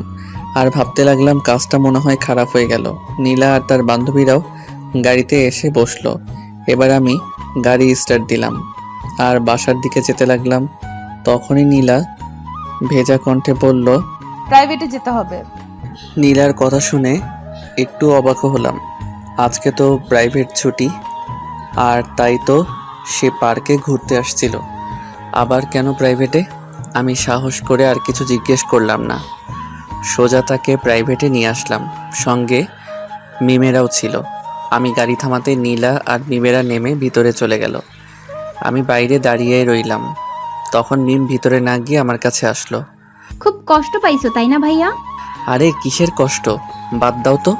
আর ভাবতে লাগলাম কাজটা মনে হয় খারাপ হয়ে গেল। নীলা আর তার বান্ধবীরাও গাড়িতে এসে বসলো। এবার আমি গাড়ি স্টার্ট দিলাম আর বাসার দিকে যেতে লাগলাম। তখনই নীলা ভেজা কণ্ঠে বলল, প্রাইভেটে যেতে হবে। নীলার কথা শুনে একটু অবাক হলাম। আজকে তো প্রাইভেট ছুটি, আর তাই তো সে পার্কে ঘুরতে আসছিল। আবার কেন প্রাইভেটে? আমি সাহস করে আর কিছু জিজ্ঞেস করলাম না, সোজা তাকে প্রাইভেটে নিয়ে আসলাম। সঙ্গে মিমেরাও ছিল। আমি গাড়ি থামাতে নীলা আর মিমেরা নেমে ভিতরে চলে গেল। আমি বাইরে দাঁড়িয়ে রইলাম। তখন মিম ভিতরে না গিয়ে আমার কাছে আসলো। খুব কষ্ট পাইছো তাই না ভাইয়া? আরে কিসের কষ্ট, বাদ দাও তো।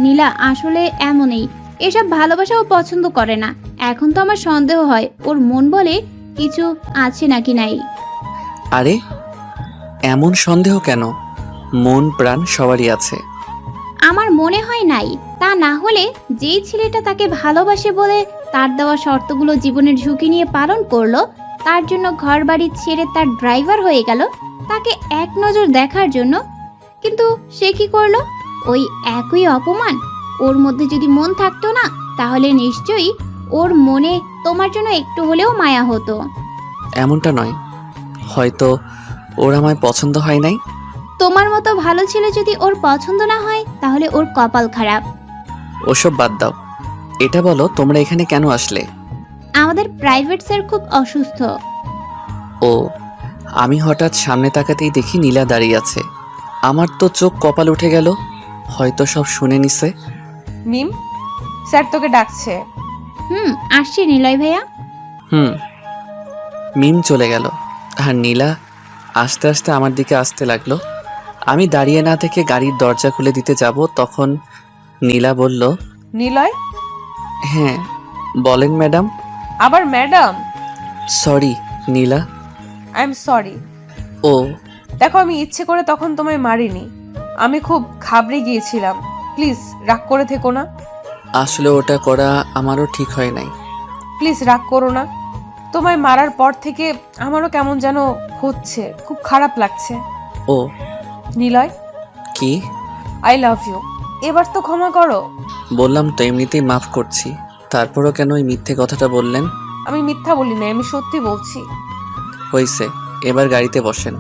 নীলা আসলে এমনই, এসব ভালোবাসাও পছন্দ করে না। এখন তো আমার সন্দেহ হয় ওর মন বলে কিছু আছে নাকি নাই। আরে এমন সন্দেহ কেন? মন প্রাণ সবারই আছে। আমার মনে হয় নাই। তা না হলে যেই ছেলেটা তাকে ভালোবাসে বলে তার দেওয়া শর্তগুলো জীবনের ঝুঁকি নিয়ে পালন করলো, তার জন্য ঘর বাড়ি ছেড়ে তার ড্রাইভার হয়ে গেল তাকে এক নজর দেখার জন্য, কিন্তু সে কি করলো? ওই একই অপমান। ওর মধ্যে যদি মন থাকতো না, তাহলে নিশ্চয়ই ওর মনে তোমার জন্য একটু হলেও মায়া হতো। এমনটা নয়, হয়তো ওর আমায় পছন্দ হয় নাই। তোমার মতো ভালো ছেলে যদি ওর পছন্দ না হয়, তাহলে ওর কপাল খারাপ। ওসব বাদ দাও, এটা বলো তোমরা এখানে কেন আসলে? আমাদের প্রাইভেট স্যার খুব অসুস্থ। ও, আমি হঠাৎ সামনে তাকাতেই দেখি নীলা দাঁড়িয়ে আছে। আমার তো চোখ কপাল উঠে গেল, হয়তো সব শুনে নিছে। মিম, স্যার তোকে ডাকছে। আসছি নিলয় ভাইয়া। মিম চলে গেল আর নীলা আস্তে আস্তে আমার দিকে আসতে লাগলো। আমি দাঁড়িয়ে না থেকে গাড়ির দরজা খুলে দিতে যাব, তখন নীলা বলল, নিলয়? হ্যাঁ বলেন ম্যাডাম। আবার madam? Sorry Neela. I am sorry. ও, দেখো, আমি ইচ্ছে করে তখন তোমায় মারিনি, আমি খুব ঘাবড়ে গিয়েছিলাম। প্লিজ রাগ করে থেকো না। আসলে ওটা করা আমারও ঠিক হয় নাই। প্লিজ রাগ করো না। তোমায় মারার পর থেকে আমারও কেমন যেন হচ্ছে, খুব খারাপ লাগছে। ও নিলয়, কি? I love you. এবার তো ক্ষমা করো। বললাম তো এমনিতেই মাফ করছি, তারপরও কেন ওই মিথ্যে কথাটা বললেন? আমি মিথ্যা বলি না, আমি সত্যি বলছি। হইছে, এবার গাড়িতে বসেন।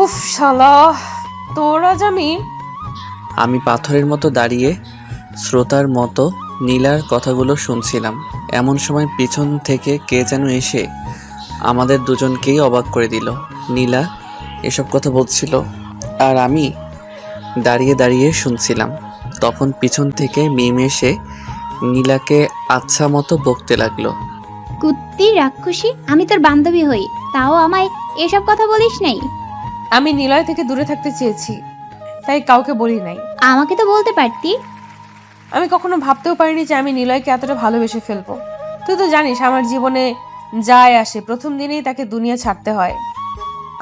উফ শালা, তোর আজ আমি পাথরের মতো দাঁড়িয়ে শ্রোতার মতো নীলার কথাগুলো শুনছিলাম। এমন সময় পিছন থেকে কে যেন এসে আমাদের দুজনকেই অবাক করে দিল। নীলা এসব কথা বলছিল আর আমি দাঁড়িয়ে দাঁড়িয়ে শুনছিলাম। তখন পিছন থেকে মিম এসে নীলাকে আচ্ছা মতো বকতে লাগলো। কুত্তি রাক্ষসী, আমি তোর বান্ধবী হই, তাও আমায় এসব কথা বলিস নাই? আমি নিলয় থেকে দূরে থাকতে চেয়েছি, তাই কাউকে বলি নাই। আমাকে তো বলতে পারতি। আমি কখনো ভাবতেও পারিনি যে আমি নিলয়কে এতটা ভালোবেসে ফেলবো। তুই তো জানিস আমার জীবনে যায় আসে প্রথম দিনেই তাকে দুনিয়া ছাড়তে হয়।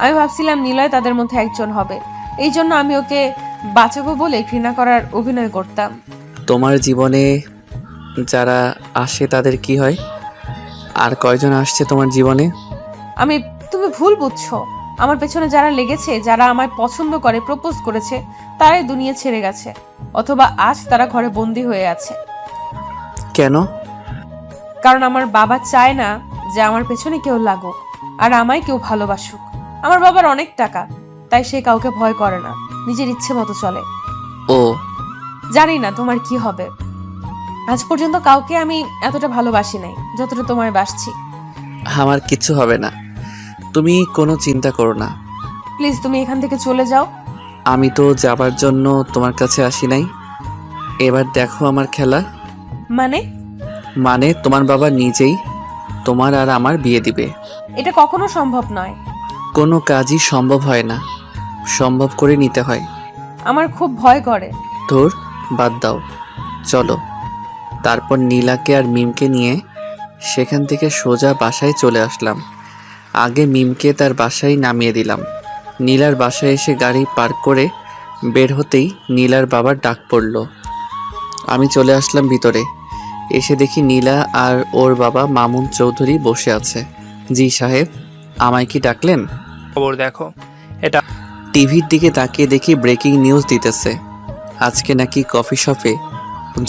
আমি ভাবছিলাম নিলয় তাদের মধ্যে একজন হবে, এই জন্য আমি ওকে বাঁচাবো বলে ঘৃণা করার অভিনয় করতাম। তোমার জীবনে যারা আসে তাদের কি হয়? আর কয়জন আসছে তোমার জীবনে? তুমি ভুল বুঝছো। আমার পেছনে যারা লেগেছে, যারা আমায় পছন্দ করে, প্রপোজ করেছে, তারাই দুনিয়া ছেড়ে গেছে, অথবা আজ তারা ঘরে বন্দি হয়ে আছে। কেন? কারণ আমার বাবা চায় না যে আমার পেছনে কেউ লাগুক আর আমায় কেউ ভালোবাসুক। আমার বাবার অনেক টাকা, তাই সে কাউকে ভয় করে না, নিজের ইচ্ছে মতো চলে। ও, জানি না তোমার কি হবে। আজ পর্যন্ত কাউকে আমি এতটা ভালোবাসি নাই যতটা তোমায় বাসছি। আমার কিচ্ছু হবে না, তুমি কোনো চিন্তা করো না। প্লিজ তুমি এখান থেকে চলে যাও। আমি তো যাবার জন্য তোমার কাছে আসি নাই। এবার দেখো আমার খেলা। মানে তোমার বাবা নিজেই তোমার আর আমার বিয়ে দিবে। এটা কখনো সম্ভব নয়। কোনো কাজই সম্ভব হয় না, সম্ভব করে নিতে হয়। আমার খুব ভয় করে। তোর বাদ দাও, চলো। তারপর নীলাকে আর মিমকে নিয়ে সেখান থেকে সোজা বাসায় চলে আসলাম। আগে মিমকে তার বাসায় নামিয়ে দিলাম। নীলার বাসায় এসে গাড়ি পার্ক করে বের হতেই নীলার বাবার ডাক পড়ল। আমি চলে আসলাম ভিতরে। এসে দেখি নীলা আর ওর বাবা মামুন চৌধুরী বসে আছে। জি সাহেব, আমায় কি ডাকলেন? খবর দেখো, এটা টিভির দিকে তাকিয়ে দেখি ব্রেকিং নিউজ দিতেছে। আজকে নাকি কফি শপে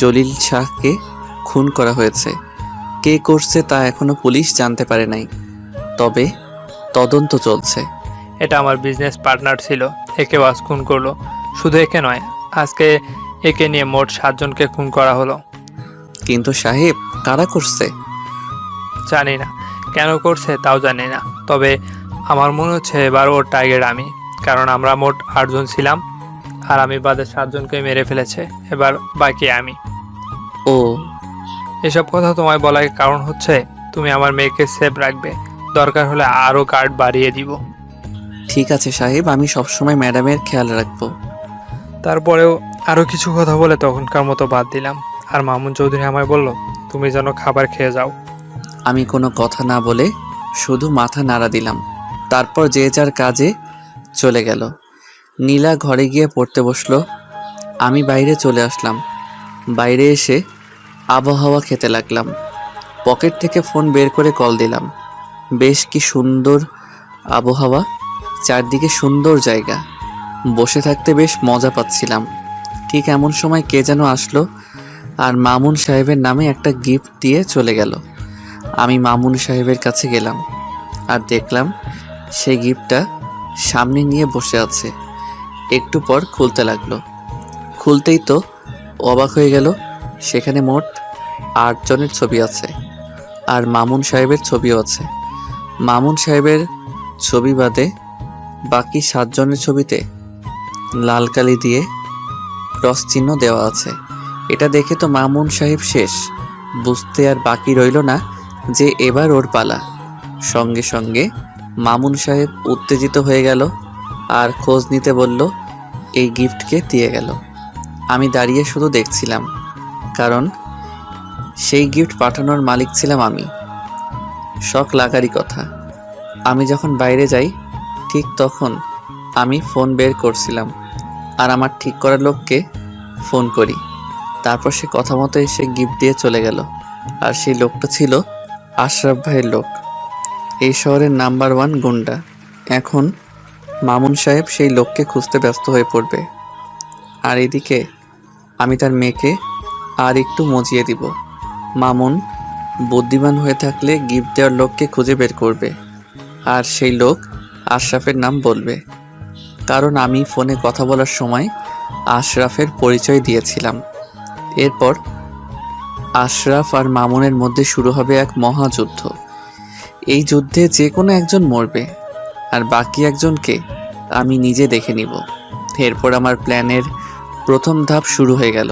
জলিল শাহকে খুন করা হয়েছে। কে করছে তা এখনো পুলিশ জানতে পারে নাই, তবে তদন্ত চলছে। এটা আমার বিজনেস পার্টনার ছিল, একে বাস খুন করলো। শুধু একে নয়, আজকে একে নিয়ে মোট 7 জনকে খুন করা হলো। কিন্তু সাহেব, কারা করছে? জানি না, কেন করছে তাও জানি না, তবে আমার মনে হচ্ছে এবার ওর টার্গেট আমি, কারণ আমরা মোট 8 জন ছিলাম আর আমি বাদে 7 জনকে মেরে ফেলেছে, এবার বাকি আমি। ও, এসব কথা তোমায় বলার কারণ হচ্ছে তুমি আমার মেয়েকে সেফ রাখবে, দরকার হলে আরও গার্ড বাড়িয়ে দিব। ঠিক আছে সাহেব, আমি সবসময় ম্যাডামের খেয়াল রাখবো। তারপরেও আরও কিছু কথা বলে তখনকার মতো বাদ দিলাম। আর মামুন চৌধুরী আমায় বলল, তুমি যেন খাবার খেয়ে যাও। আমি কোনো কথা না বলে শুধু মাথা নাড়া দিলাম। তারপর যে যার কাজে চলে গেল। নীলা ঘরে গিয়ে পড়তে বসলো। আমি বাইরে চলে আসলাম। বাইরে এসে আবহাওয়া খেতে লাগলাম। পকেট থেকে ফোন বের করে কল দিলাম। বেশ কি সুন্দর আবহাওয়া, চারদিকে সুন্দর জায়গা, বসে থাকতে বেশ মজা পাচ্ছিলাম। ঠিক এমন সময় কে যেন আসলো আর মামুন সাহেবের নামে একটা গিফট দিয়ে চলে গেল। আমি মামুন সাহেবের কাছে গেলাম আর দেখলাম সেই গিফটটা সামনে নিয়ে বসে আছে। একটু পর খুলতে লাগলো। খুলতেই তো অবাক হয়ে গেল, সেখানে মোট 8 জনের ছবি আছে আর মামুন সাহেবের ছবিও আছে। মামুন সাহেবের ছবি বাদে বাকি 7 জনের ছবিতে লাল কালি দিয়ে ক্রস চিহ্ন দেওয়া আছে। এটা দেখে তো মামুন সাহেব শেষ। বুঝতে আর বাকি রইল না যে এবার ওর পালা। সঙ্গে সঙ্গে মামুন সাহেব উত্তেজিত হয়ে গেল আর খোঁজ নিতে বলল এই গিফটকে দিয়ে গেল। আমি দাঁড়িয়ে শুধু দেখছিলাম, কারণ সেই গিফট পাঠানোর মালিক ছিলাম আমি। শখ লাগারই কথা। আমি যখন বাইরে যাই ঠিক তখন আমি ফোন বের করছিলাম আর আমার ঠিক করার লোককে ফোন করি। তারপর সে কথা মতো এসে গিফট দিয়ে চলে গেল। আর সেই লোকটা ছিল আশরাফ ভাইয়ের লোক, এই শহরের নাম্বার 1 গুন্ডা। এখন মামুন সাহেব সেই লোককে খুঁজতে ব্যস্ত হয়ে পড়বে, আর এদিকে আমি তার মেয়েকে আর একটু মজিয়ে দিব। মামুন বুদ্ধিমান হয়ে থাকলে গিফট দেওয়ার লোককে খুঁজে বের করবে, আর সেই লোক আশরাফের নাম বলবে, কারণ আমি ফোনে কথা বলার সময় আশরাফের পরিচয় দিয়েছিলাম। এরপর আশরাফ আর মামুনের মধ্যে শুরু হবে এক মহাযুদ্ধ। এই যুদ্ধে যে কোনো একজন মরবে আর বাকি একজনকে আমি নিজে দেখে নিব। এরপর আমার প্ল্যানের প্রথম ধাপ শুরু হয়ে গেল।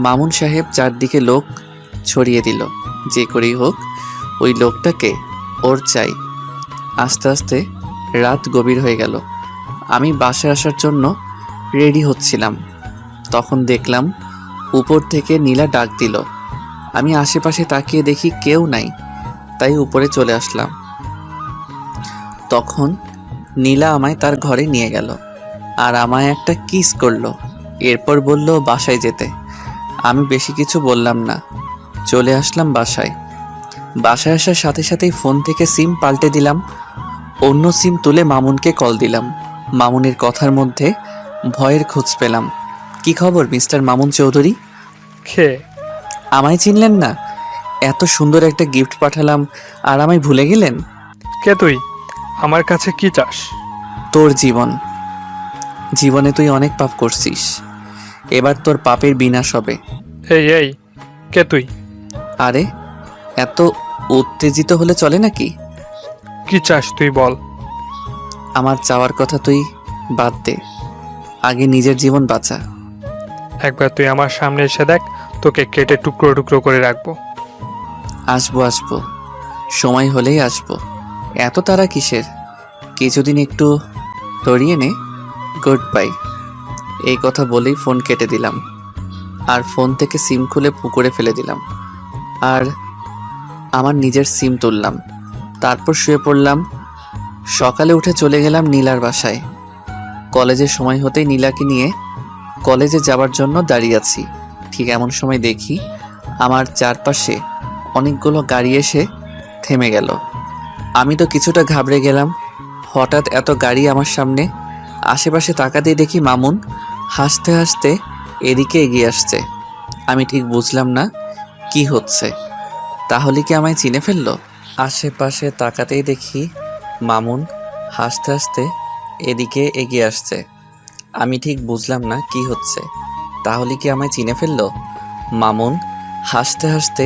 মামুন সাহেব চারদিকে লোক ছড়িয়ে দিল, যে করেই হোক ওই লোকটাকে ওর চাই। আস্তে আস্তে রাত গভীর হয়ে গেল। আমি বাসায় আসার জন্য রেডি হচ্ছিলাম, তখন দেখলাম উপর থেকে নীলা ডাক দিল। আমি আশেপাশে তাকিয়ে দেখি কেউ নাই, তাই উপরে চলে আসলাম। তখন নীলা আমায় তার ঘরে নিয়ে গেল আর আমায় একটা কিস করলো। এরপর বলল বাসায় যেতে। আমি বেশি কিছু বললাম না, চলে আসলাম বাসায়। বাসায় আসার সাথে সাথেই ফোন থেকে সিম পাল্টে দিলাম। অন্য সিম তুলে মামুনকে কল দিলাম। মামুনের কথার মধ্যে ভয়ের খোঁজ পেলাম। কি খবর মিস্টার মামুন চৌধুরী? খে আমায় চিনলেন না? এত সুন্দর একটা গিফট পাঠালাম আর আমায় ভুলে গেলেন? কে তুই? আমার কাছে কি চাস? তোর জীবন। জীবনে তুই অনেক পাপ করছিস, এবার তোর পাপের বিনাশ হবে। এই কে তুই? আরে এত উত্তেজিত হলে চলে নাকি? কি চাস তুই বল। আমার চাওয়ার কথা তুই বাদ দে, আগে নিজের জীবন বাঁচা। একবার তুই আমার সামনে এসে দেখ, তোকে কেটে টুকরো টুকরো করে রাখবো। আসবো আসবো, সময় হলেই আসবো। এত তাড়া কিসের? কিছুদিন একটু তরিয়ে নে। Good bye. এই কথা বলেই ফোন কেটে দিলাম আর ফোন থেকে সিম খুলে পুকুরে ফেলে দিলাম আর আমার নিজের সিম তুললাম। তারপর শুয়ে পড়লাম। সকালে উঠে চলে গেলাম নীলার বাসায়। কলেজের সময় হতেই নীলাকে নিয়ে কলেজে যাওয়ার জন্য দাঁড়িয়ে আছি। ঠিক এমন সময় দেখি আমার চারপাশে অনেকগুলো গাড়ি এসে থেমে গেল। আমি তো কিছুটা ঘাবড়ে গেলাম। হঠাৎ এত গাড়ি আমার সামনে। আশেপাশে তাকাতেই দেখি মামুন হাসতে হাসতে এদিকে এগিয়ে আসছে। আমি ঠিক বুঝলাম না কি হচ্ছে। তাহলে কি আমায় চিনে ফেললো? আশেপাশে তাকাতেই দেখি মামুন হাসতে হাসতে এদিকে এগিয়ে আসছে। আমি ঠিক বুঝলাম না কি হচ্ছে। তাহলে কি আমায় চিনে ফেললো? মামুন হাসতে হাসতে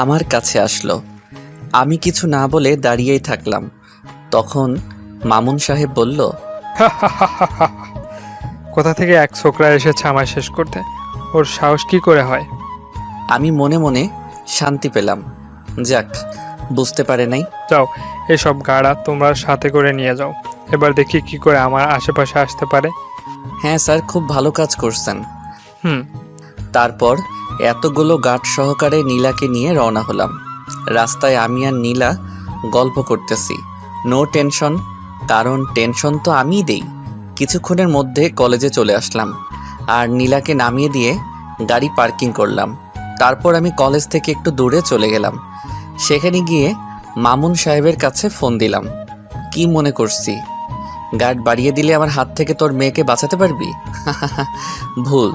আমার কাছে আসলো। আমি কিছু না বলে দাঁড়িয়েই থাকলাম। তখন মামুন সাহেব বলল, কোথা থেকে এক ছোকরা এসেছে আমায় শেষ করতে? ওর সাহস কি করে হয়? আমি মনে মনে শান্তি পেলাম। যাক, বুঝতে পারে নাই। যাও, এসব গাড়া তোমরা সাথে করে নিয়ে যাও। এবার দেখি কি করে আমার আশেপাশে আসতে পারে। হ্যাঁ স্যার, খুব ভালো কাজ করছেন। হুম। তারপর এতগুলো গার্ড সহকারে নীলাকে নিয়ে রওনা হলাম। রাস্তায় আমি আর নীলা গল্প করতেছি। নো টেনশন, কারণ টেনশন তো আমিই দেই। কিছুক্ষণের মধ্যে কলেজে চলে আসলাম। আর নীলাকে নামিয়ে দিয়ে গাড়ি পার্কিং করলাম। তারপর আমি কলেজ থেকে একটু দূরে চলে গেলাম। সেখানে গিয়ে মামুন সাহেবের কাছে ফোন দিলাম। কি মনে করছি গার্ড বাড়িয়ে দিলে আমার হাত থেকে তোর মেয়েকে বাঁচাতে পারবি? ভুল,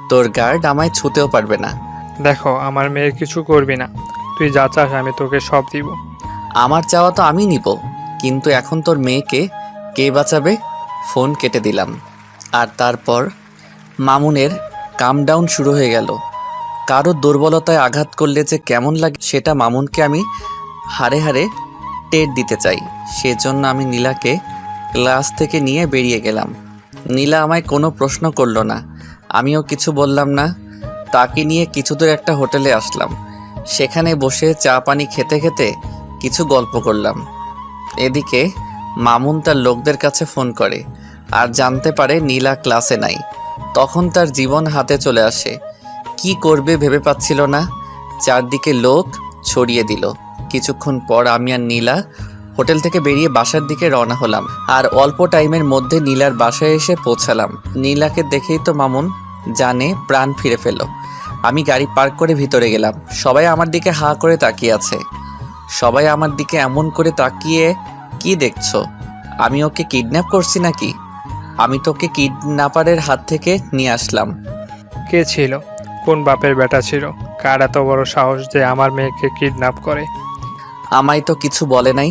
তোর গার্ড আমায় ছুঁতেও পারবে না। দেখো, আমার মেয়ের কিছু করবি না। তুই যা চাস আমি তোকে সব দিব। আমার চাওয়া তো আমি নিব, কিন্তু এখন তোর মেয়েকে কে বাঁচাবে? ফোন কেটে দিলাম। আর তারপর মামুনের কাম ডাউন শুরু হয়ে গেল। কারো দুর্বলতায় আঘাত করলে যে কেমন লাগে সেটা মামুনকে আমি হাড়ে হাড়ে টের দিতে চাই। সেজন্য আমি নীলাকে ক্লাস থেকে নিয়ে বেরিয়ে গেলাম। নীলা আমায় কোনো প্রশ্ন করলো না, আমিও কিছু বললাম না। তাকে নিয়ে কিছু দূর একটা হোটেলে আসলাম। সেখানে বসে চা পানি খেতে খেতে কিছু গল্প করলাম। এদিকে মামুন তার লোকদের কাছে ফোন করে আর জানতে পারে নীলা ক্লাসে নাই। তখন তার জীবন হাতে চলে আসে। কি করবে ভেবে পাচ্ছিল না। চারদিকে লোক ছড়িয়ে দিল। কিছুক্ষণ পর আমি আর নীলা হোটেল থেকে বেরিয়ে বাসার দিকে রওনা হলাম। আর অল্প টাইমের মধ্যে নীলার বাসায় এসে পৌঁছালাম। নীলাকে দেখেই তো মামুন জানে প্রাণ ফিরে ফেল। আমি গাড়ি পার্ক করে ভিতরে গেলাম। সবাই আমার দিকে হাঁ করে তাকিয়ে আছে। সবাই আমার দিকে এমন করে তাকিয়ে কি দেখছো? আমি ওকে কিডন্যাপ করছি নাকি? আমি তোকে কিডন্যাপারের হাত থেকে নিয়ে আসলাম। কে ছিল? কোন বাপের বেটা ছিল? কার এত বড় সাহস যে আমার মেয়েকে কিডন্যাপ করে? আমায় তো কিছু বলে নাই।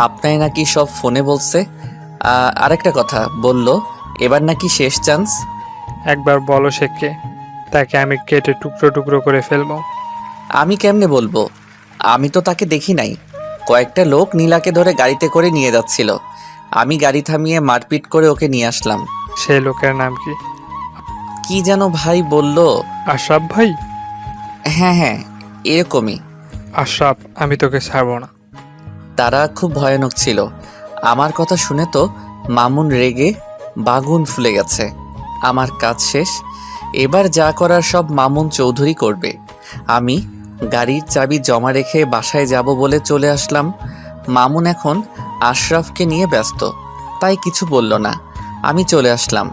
আপনাই নাকি সব ফোনে বলছে। আরেকটা কথা বলল, এবার নাকি শেষ চান্স। একবার বলো সে কে? তাকে আমি কেটে টুকরো টুকরো করে ফেলবো। আমি কেমনে বলবো? আমি তো তাকে দেখি নাই। কয়েকটা লোক নীলাকে ধরে গাড়িতে করে নিয়ে যাচ্ছিল। আমি গাড়ি থামিয়ে মারপিট করে ওকে নিয়ে আসলাম। সেই লোকের নাম কি? কি যেন ভাই বলল। আশরাফ ভাই? হ্যাঁ হ্যাঁ, এরকমই। আশরাফ, আমি তোকে ছাড়বো না। তারা খুব ভয়ানক ছিল। আমার কথা শুনে তো মামুন রেগে বাগুন ফুলে গেছে। আমার কাজ শেষ, এবার যা করার সব মামুন চৌধুরী করবে। আমি গাড়ির চাবি জমা রেখে বাসায় যাব বলে চলে আসলাম। মামুন এখন আশরাফকে নিয়ে ব্যস্ত, তাই কিছু বলল না। আমি চলে আসলাম।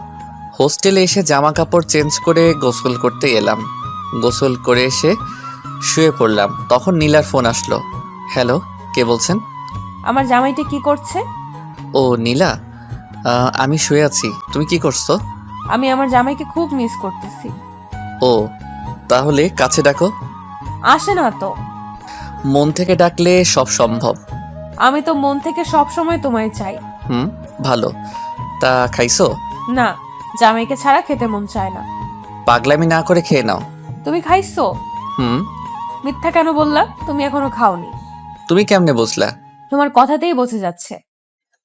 হোস্টেলে এসে জামা কাপড় চেঞ্জ করে গোসল করতে এলাম। গোসল করে এসে শুয়ে পড়লাম। তখন নীলার ফোন আসলো। হ্যালো, কে বলছেন? আমার জামাইটা কি করছে? ও নীলা, আমি শুয়ে আছি। তুমি কি করছো? আমি আমার জামাইকে খুব মিস করতেছি। ও, তাহলে কাছে ডাকো। আসে না তো। মন থেকে ডাকলে সব সম্ভব। আমি তো মন থেকে সব সময় তোমায় চাই। হুম, ভালো। তা খাইছো? না, জামাইকে ছাড়া খেতে মন চায় না। পাগলামি না করে খেয়ে নাও। তুমি খাইছো? হুম। মিথ্যা কেন বললা? তুমি এখনো খাওনি। তুমি কেমনে বুঝলা? তোমার কথাতেই বোঝা যাচ্ছে।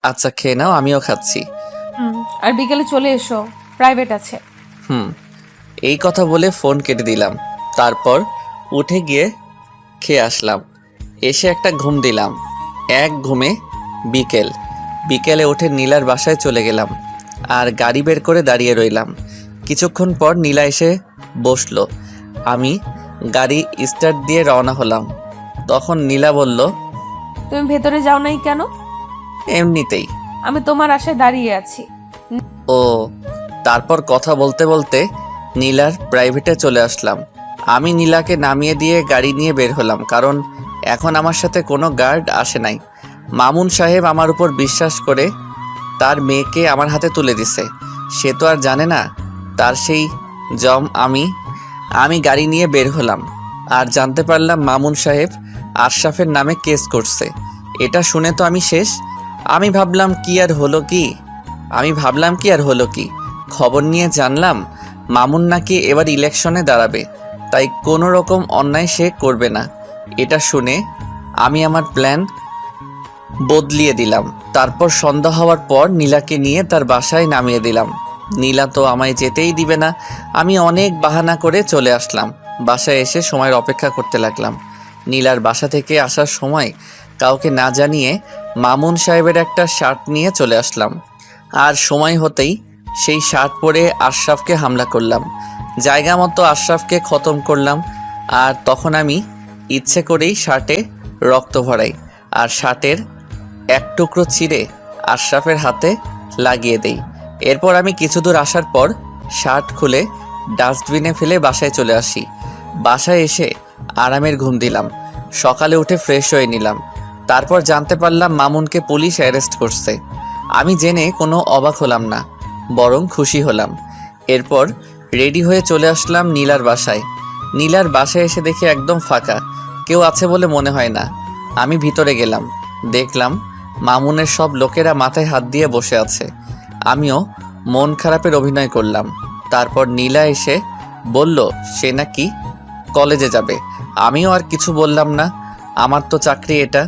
আচ্ছা খেয়ে নাও, আমিও খাচ্ছি। আর বিকেলে চলে এসো, প্রাইভেট আছে। হুম। এই কথা বলে ফোন কেটে দিলাম। তারপর উঠে গিয়ে খেয়ে আসলাম। এসে একটা ঘুম দিলাম। এক ঘুমে বিকেলে উঠে নীলার বাসায় চলে গেলাম আর গাড়ি বের করে দাঁড়িয়ে রইলাম। কিছুক্ষণ পর নীলা এসে বসলো। আমি গাড়ি স্টার্ট দিয়ে রওনা হলাম। তখন নীলা বলল, তুমি ভেতরে যাও নাই কেন? এমনিতেই। আমি তোমার আশায় দাঁড়িয়ে আছি। ও। তারপর কথা বলতে বলতে নীলার প্রাইভেটে চলে আসলাম। আমি নীলাকে নামিয়ে দিয়ে গাড়ি নিয়ে বের হলাম, কারণ এখন আমার সাথে কোনো গার্ড আসে নাই। মামুন সাহেব আমার উপর বিশ্বাস করে তার মেয়েকে আমার হাতে তুলে দিছে। সে তো আর জানে না তার সেই জম। আমি গাড়ি নিয়ে বের হলাম আর জানতে পারলাম মামুন সাহেব আশরাফের নামে কেস করছে। এটা শুনে তো আমি শেষ। আমি ভাবলাম কি আর হলো কি, খবর নিয়ে জানলাম মামুন নাকি এবার ইলেকশনে দাঁড়াবে, তাই কোনো রকম অন্যায় সে করবে না। এটা শুনে আমি আমার প্ল্যান বদলিয়ে দিলাম। তারপর সন্ধ্যা হওয়ার পর নীলাকে নিয়ে তার বাসায় নামিয়ে দিলাম। নীলা তো আমায় যেতেই দিবে না। আমি অনেক বাহানা করে চলে আসলাম। বাসায় এসে সময়ের অপেক্ষা করতে লাগলাম। নীলার বাসা থেকে আসার সময় কাউকে না জানিয়ে মামুন সাহেবের একটা শার্ট নিয়ে চলে আসলাম। আর সময় হতেই সেই শার্ট পরে আশরাফকে হামলা করলাম। জায়গা মতো আশরাফকে খতম করলাম। আর তখন আমি ইচ্ছে করেই শার্টে রক্ত ভরাই আর শার্টের এক টুকরো ছিঁড়ে আশরাফের হাতে লাগিয়ে দেই। এরপর আমি কিছু দূর আসার পর শার্ট খুলে ডাস্টবিনে ফেলে বাসায় চলে আসি। বাসায় এসে আরামের ঘুম দিলাম। সকালে উঠে ফ্রেশ হয়ে নিলাম। তারপর জানতে পারলাম মামুনকে পুলিশ অ্যারেস্ট করছে। আমি জেনে কোনো অবাক হলাম না, বরং খুশি হলাম। এরপর রেডি হয়ে চলে আসলাম নীলার বাসায়। নীলার বাসায় এসে দেখি একদম ফাঁকা, কেউ আছে বলে মনে হয় না। আমি ভিতরে গেলাম, দেখলাম মামুনের সব লোকেরা মাথায় হাত দিয়ে বসে আছে। আমিও মন খারাপের অভিনয় করলাম। তারপর নীলা এসে বলল সে নাকি কলেজে যাবে। আমিও আর কিছু বললাম না, আমার তো চাকরি এটা।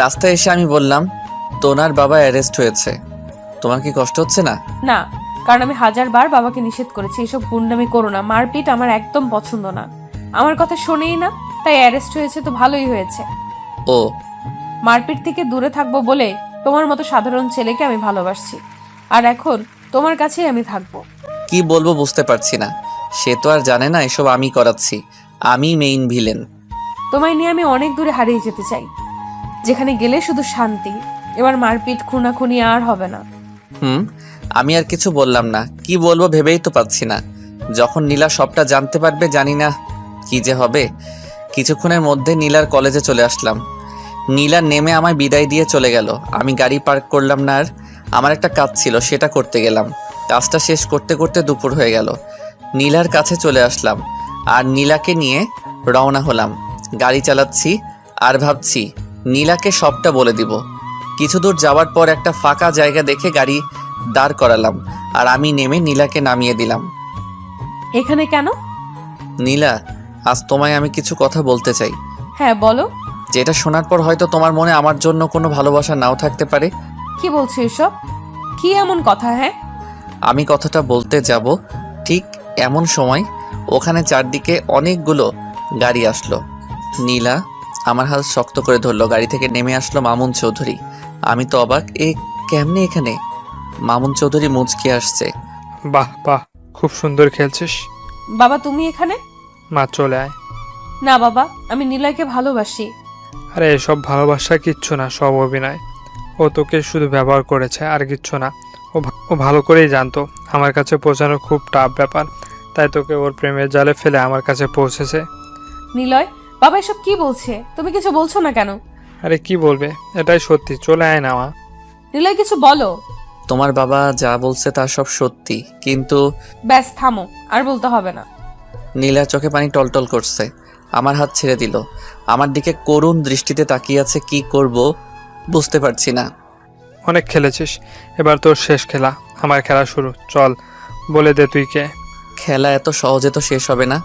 রাস্তায় এসে আমি বললাম তোনার বাবা অ্যারেস্ট হয়েছে, তোমার কি কষ্ট হচ্ছে না? না, কারণ আমি 1000বার বাবাকে নিষেধ করেছি এসব গুন্ডামি করো না, মারপিট আমার একদম পছন্দ না। আমার কথা শোনেই না, তাই অ্যারেস্ট হয়েছে তো ভালোই হয়েছে। ও, মারপিট থেকে দূরে থাকবো বলে তোমার মতো সাধারণ ছেলেকে আমি ভালোবাসছি, আর এখন তোমার কাছেই আমি থাকবো। কি বলবো বুঝতে পারছি না। সে তো আর জানে না এসব আমি করাচ্ছি, আমি মেইন ভিলেন। তোমায় নিয়ে আমি অনেক দূরে হারিয়ে যেতে চাই, যেখানে গেলে শুধু শান্তি। এবার মারপিট খুনাখুনি আর হবে না। আমি আর কিছু বললাম না, কি বলবো ভেবেই তো পাচ্ছি না। যখন নীলা সবটা জানতে পারবে জানি না কি যে হবে। কিছুক্ষণের মধ্যে নীলার কলেজে চলে আসলাম। নীলা নেমে আমায় বিদায় দিয়ে চলে গেল। আমি গাড়ি পার্ক করলাম না, আর আমার একটা কাজ ছিল সেটা করতে গেলাম। কাজটা শেষ করতে করতে দুপুর হয়ে গেল। নীলার কাছে চলে আসলাম আর নীলাকে নিয়ে রওনা হলাম। গাড়ি চালাচ্ছি আর ভাবছি নীলাকে সবটা বলে দিব। কিছু দূর যাওয়ার পর একটা ফাঁকা জায়গা দেখে গাড়ি দাঁড় করালাম আর আমি নেমে নীলাকে নামিয়ে দিলাম। এখানে কেন? নীলা, আজ তোমায় আমি কিছু কথা বলতে চাই, হ্যাঁ বলো। যেটা শোনার পর হয়তো তোমার মনে আমার জন্য কোনো ভালোবাসা নাও থাকতে পারে। কি বলছো এসব? কি এমন কথা? হ্যাঁ, আমি কথাটা বলতে যাব ঠিক এমন সময় ওখানে চারদিকে অনেকগুলো গাড়ি আসলো। নীলা আমার হাত শক্ত করে ধরলো। গাড়ি থেকে নেমে আসলো মামুন চৌধুরী। আমি তো অবাক, এ কেমনে এখানে? মামুন চৌধুরী মুচকি আসছে। বাহ বাহ, খুব সুন্দর খেলছিস। বাবা তুমি এখানে? মা চলে আয়। না বাবা, আমি নিলয়কে ভালোবাসি। আরে এসব ভালোবাসা কিচ্ছু না, সব অভিনয়। ও তোকে শুধু ব্যবহার করেছে আর কিচ্ছু না। ও ভালো করেই জানতো আমার কাছে পৌঁছানো খুব টাফ ব্যাপার, তাই তোকে ওর প্রেমের জালে ফেলে আমার কাছে পৌঁছেছে। নিলয়, বাবা এসব কি বলছে? তুমি কিছু বলছো না কেন? আরে কি বলবে, এটাই সত্যি। চলে আয় না মা। নিলয় কিছু বলো। তোমার বাবা যা বলছে তা সব সত্যি, কিন্তু ব্যাস থামো, আর বলতে হবে না। নীলার চোখে পানি টলটল করছে। আমার হাত ছেড়ে দিল। আমার দিকে করুণ দৃষ্টিতে তাকিয়ে আছে। কি করব বুঝতে পারছি না। অনেক খেলেছিস, এবার তোর শেষ খেলা। আমার খেলা শুরু। চল বলে দে তুই কে। খেলা এত সহজে তো শেষ হবে না।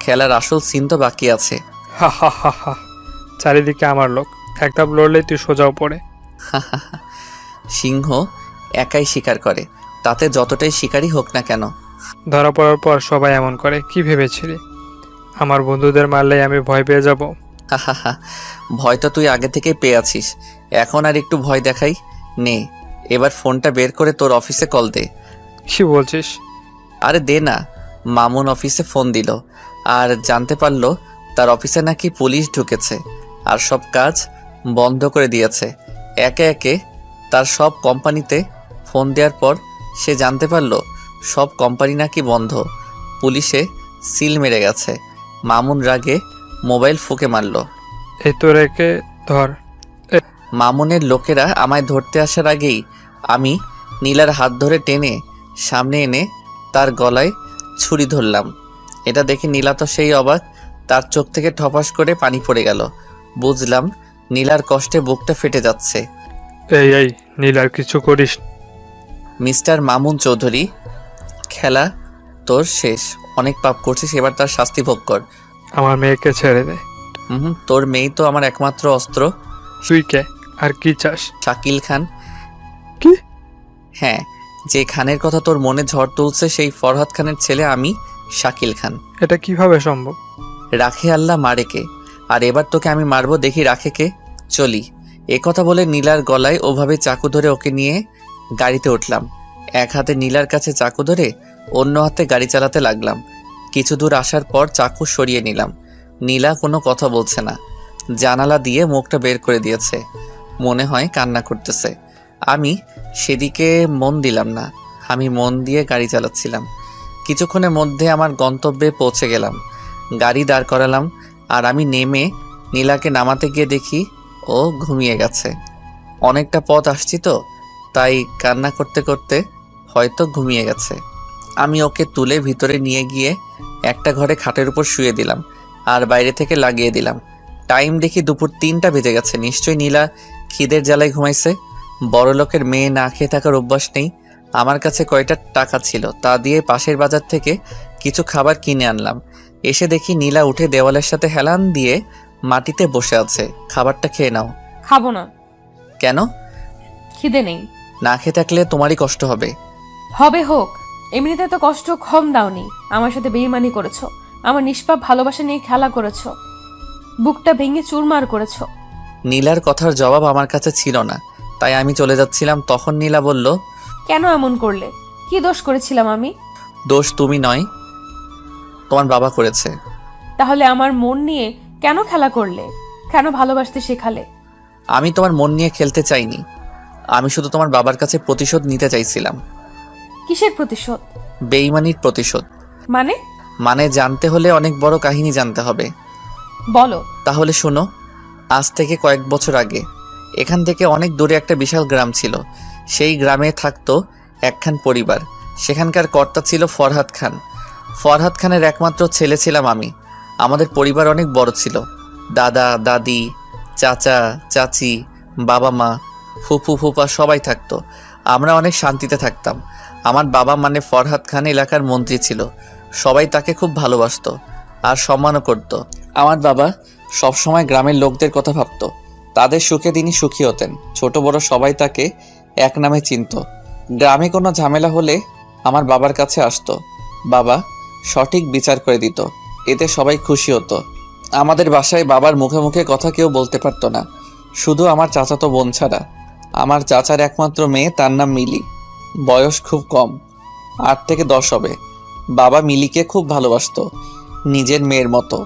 খেলার আসল সিন তো বাকি আছে। হা হা হা হা, চারিদিকে আমার লোক, এক ধাপ লড়লেই তুই সোজাও পড়ে। সিংহ একাই শিকার করে, তাতে যতটাই শিকারই হোক না কেন। ধরা পড়ার পর সবাই এমন করে, কি ভেবেছিলি আমার বন্ধুদের মারলেই আমি ভয় পেয়ে যাব? ভয় তো তুই আগে থেকেই পেয়ে আছিস, এখন আর একটু ভয় দেখাই নে। এবার ফোনটা বের করে তোর অফিসে কল দে। কি বলছিস? আরে দে না। মামুন অফিসে ফোন দিল আর জানতে পারলো তার অফিসে নাকি পুলিশ ঢুকেছে আর সব কাজ বন্ধ করে দিয়েছে। একে একে তার সব কোম্পানিতে ফোন দেওয়ার পর সে জানতে পারলো সব কোম্পানি নাকি বন্ধ। পুলিশে সিল মেরে গেছে। মামুন রাগে মোবাইল ফুঁকে মারল। এই তো রেখে ধর। মামুনের লোকেরা আমায় ধরতে আসার আগেই আমি নীলার হাত ধরে টেনে সামনে এনে তার গলায় ছুরি ধরলাম। এটা দেখে নীলা তো সেই অবাক, তার চোখ থেকে ঠপাস করে পানি পড়ে গেল। বুঝলাম নীলার কষ্টে বুকটা ফেটে যাচ্ছে। এই এই নীলার কিছু করিস। মিস্টার মামুন চৌধুরী, খেলা তোর শেষ। অনেক পাপ করছিস, এবার তার শাস্তি ভোগ কর। আমার মেয়েকে ছেড়ে দে। তোর মেয়েই তো আমার একমাত্র অস্ত্র। তুই কে আর কি চাস? শাকিল খান। কি? হ্যাঁ, যে খানের কথা তোর মনে ঝড় তুলছে সেই ফরহাদ খানের ছেলে আমি, শাকিল খান। এটা কিভাবে সম্ভব? রাখে আল্লাহ মারেকে, আর এবার তোকে আমি মারবো, দেখি রাখে কে। চলি। কথা বলে নীলার গলায় ওভাবে চাকু ধরে ওকে নিয়ে গাড়িতে উঠলাম। এক হাতে নীলার কাছে চাকু ধরে অন্য হাতে গাড়ি চালাতে লাগলাম। কিছু দূর আসার পর চাকু সরিয়ে নিলাম। নীলা কোনো কথা বলছে না, জানালা দিয়ে মুখটা বের করে দিয়েছে। মনে হয় কান্না করতেছে। আমি সেদিকে মন দিলাম না, আমি মন দিয়ে গাড়ি চালাচ্ছিলাম। কিছুক্ষণের মধ্যে আমার গন্তব্যে পৌঁছে গেলাম। গাড়ি দাঁড় করালাম আর আমি নেমে নীলাকে নামাতে গিয়ে দেখি ও ঘুমিয়ে গেছে। অনেকটা পথ আসছি তো, তাই কান্না করতে করতে হয়তো ঘুমিয়ে গেছে। আমি ওকে তুলে ভিতরে নিয়ে গিয়ে একটা ঘরে খাটের উপর শুয়ে দিলাম আর বাইরে থেকে লাগিয়ে দিলাম। টাইম দেখি দুপুর 3টা বেজে গেছে। নিশ্চয়ই নীলা খিদের জ্বালায় ঘুমাইছে। বড়লোকের মেয়ে না খেয়ে থাকার অভ্যাস নেই। আমার কাছে কয়টা টাকা ছিল, তা দিয়ে পাশের বাজার থেকে কিছু খাবার কিনে আনলাম। এসে দেখি নীলা উঠে দেওয়ালের সাথে হেলান দিয়ে মাটিতে বসে আছে। খাবারটা খেয়ে নাও। খাবো না। কেন? খিদে নেই। না খেয়ে থাকলে তোমারই কষ্ট হবে। হবে হোক, এমনিতে তো কষ্ট কম দাওনি। আমার সাথে বেইমানি করেছো, আমার নিষ্পাপ ভালোবাসা নিয়ে খেলা করেছো, বুকটা ভেঙে চুরমার করেছো। নীলার কথার জবাব আমার কাছে ছিল না, তাই আমি চলে যাচ্ছিলাম। তখন নীলা বলল, কেন এমন করলে? কি দোষ করেছিলাম আমি? দোষ তুমি নয়, তোমার বাবা করেছে। তাহলে আমার মন নিয়ে কেন খেলা করলে? কেন ভালোবাসতে শেখালে? আমি তোমার মন নিয়ে খেলতে চাইনি। আমি শুধু তোমার বাবার কাছে প্রতিশোধ নিতে চাইছিলাম। কিসের প্রতিশোধ? বেইমানির প্রতিশোধ। মানে জানতে হলে অনেক বড় কাহিনী জানতে হবে। বলো। তাহলে শোনো। আজ থেকে কয়েক বছর আগে এখান থেকে অনেক দূরে একটা বিশাল গ্রাম ছিল। সেই গ্রামে থাকতো একখান পরিবার। সেখানকার কর্তা ছিল ফরহাদ খান। ফরহাদ খানের একমাত্র ছেলে ছিলাম আমি। আমাদের পরিবার অনেক বড় ছিল। দাদা দাদি, চাচা চাচি, বাবা মা, ফুফু ফুফা সবাই থাকতো। আমরা অনেক শান্তিতে থাকতাম। আমার বাবা মানে ফরহাদ খান এলাকার মন্ত্রী ছিল। সবাই তাকে খুব ভালোবাসতো আর সম্মানও করত। আমার বাবা সবসময় গ্রামের লোকদের কথা ভাবতো। তাদের সুখে তিনি সুখী হতেন। ছোট বড় সবাই তাকে এক নামে চিনত। গ্রামে কোনো ঝামেলা হলে আমার বাবার কাছে আসতো। বাবা সঠিক বিচার করে দিত। এতে সবাই খুশি হতো। আমাদের বাসায় বাবার মুখে মুখে কথা কেউ বলতে পারতো না, শুধু আমার চাচাতো বোন ছাড়া। আমার চাচার একমাত্র মেয়ে, তার নাম মিলি। বয়স খুব কম, 8 থেকে 10 হবে। বাবা মিলিকে খুব ভালোবাসতো, নিজের মেয়ের মতো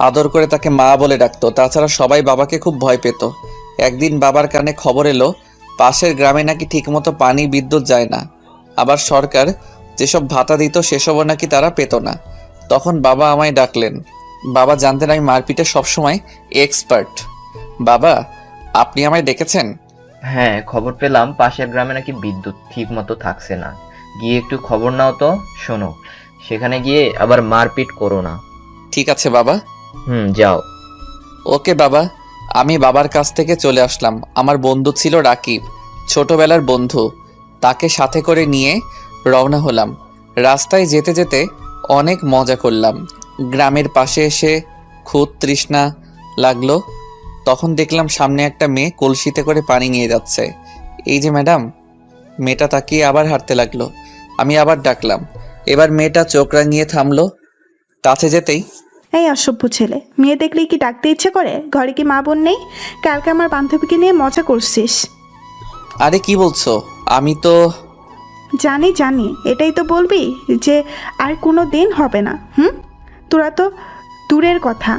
আদর করে তাকে মা বলে ডাকতো। তাছাড়া সবাই বাবাকে খুব ভয় পেত। একদিন বাবার কানে খবর এলো পাশের গ্রামে নাকি ঠিকমতো পানি বিদ্যুৎ যায় না। আবার সরকার যেসব ভাতা দিত সেসবও নাকি তারা পেত না। তখন বাবা আমায় ডাকলেন। বাবা জানতেন আমি মারপিটে সবসময় এক্সপার্ট। বাবা, আপনি আমায় ডেকেছেন? হ্যাঁ, খবর পেলাম পাশের গ্রামে নাকি বিদ্যুৎ ঠিক মতো থাকছে না। গিয়ে একটু খবর নাও তো। শোনো, সেখানে গিয়ে আবার মারপিট করো না। ঠিক আছে বাবা। যাও। ওকে বাবা। আমি বাবার কাছ থেকে চলে আসলাম। আমার বন্ধু ছিল রাকিব, ছোটবেলার বন্ধু। তাকে সাথে করে নিয়ে রওনা হলাম। রাস্তায় যেতে যেতে অনেক মজা করলাম। গ্রামের পাশে এসে খুব তৃষ্ণা লাগলো। তখন দেখলাম সামনে একটা মেয়ে কলসিতে করে পানি নিয়ে যাচ্ছে। এই যে ম্যাডাম। মেয়েটা তাকিয়ে আবার হাঁটতে লাগলো। আমি আবার ডাকলাম। এবার মেয়েটা চোখ রাঙিয়ে থামলো। কাছে যেতেই, এই অসভ্য ছেলে, মেয়ে দেখলেই কি ডাকতে ইচ্ছে করে? ঘরে কি মা বোন নেই? কালকে আমার বান্ধবীকে নিয়ে মজা করছিস। আরে কি বলছো? আমি তো জানি জানি, এটাই তো বলবি যে আর কোনো দিন হবে না? তোরা তো দূরের কথা,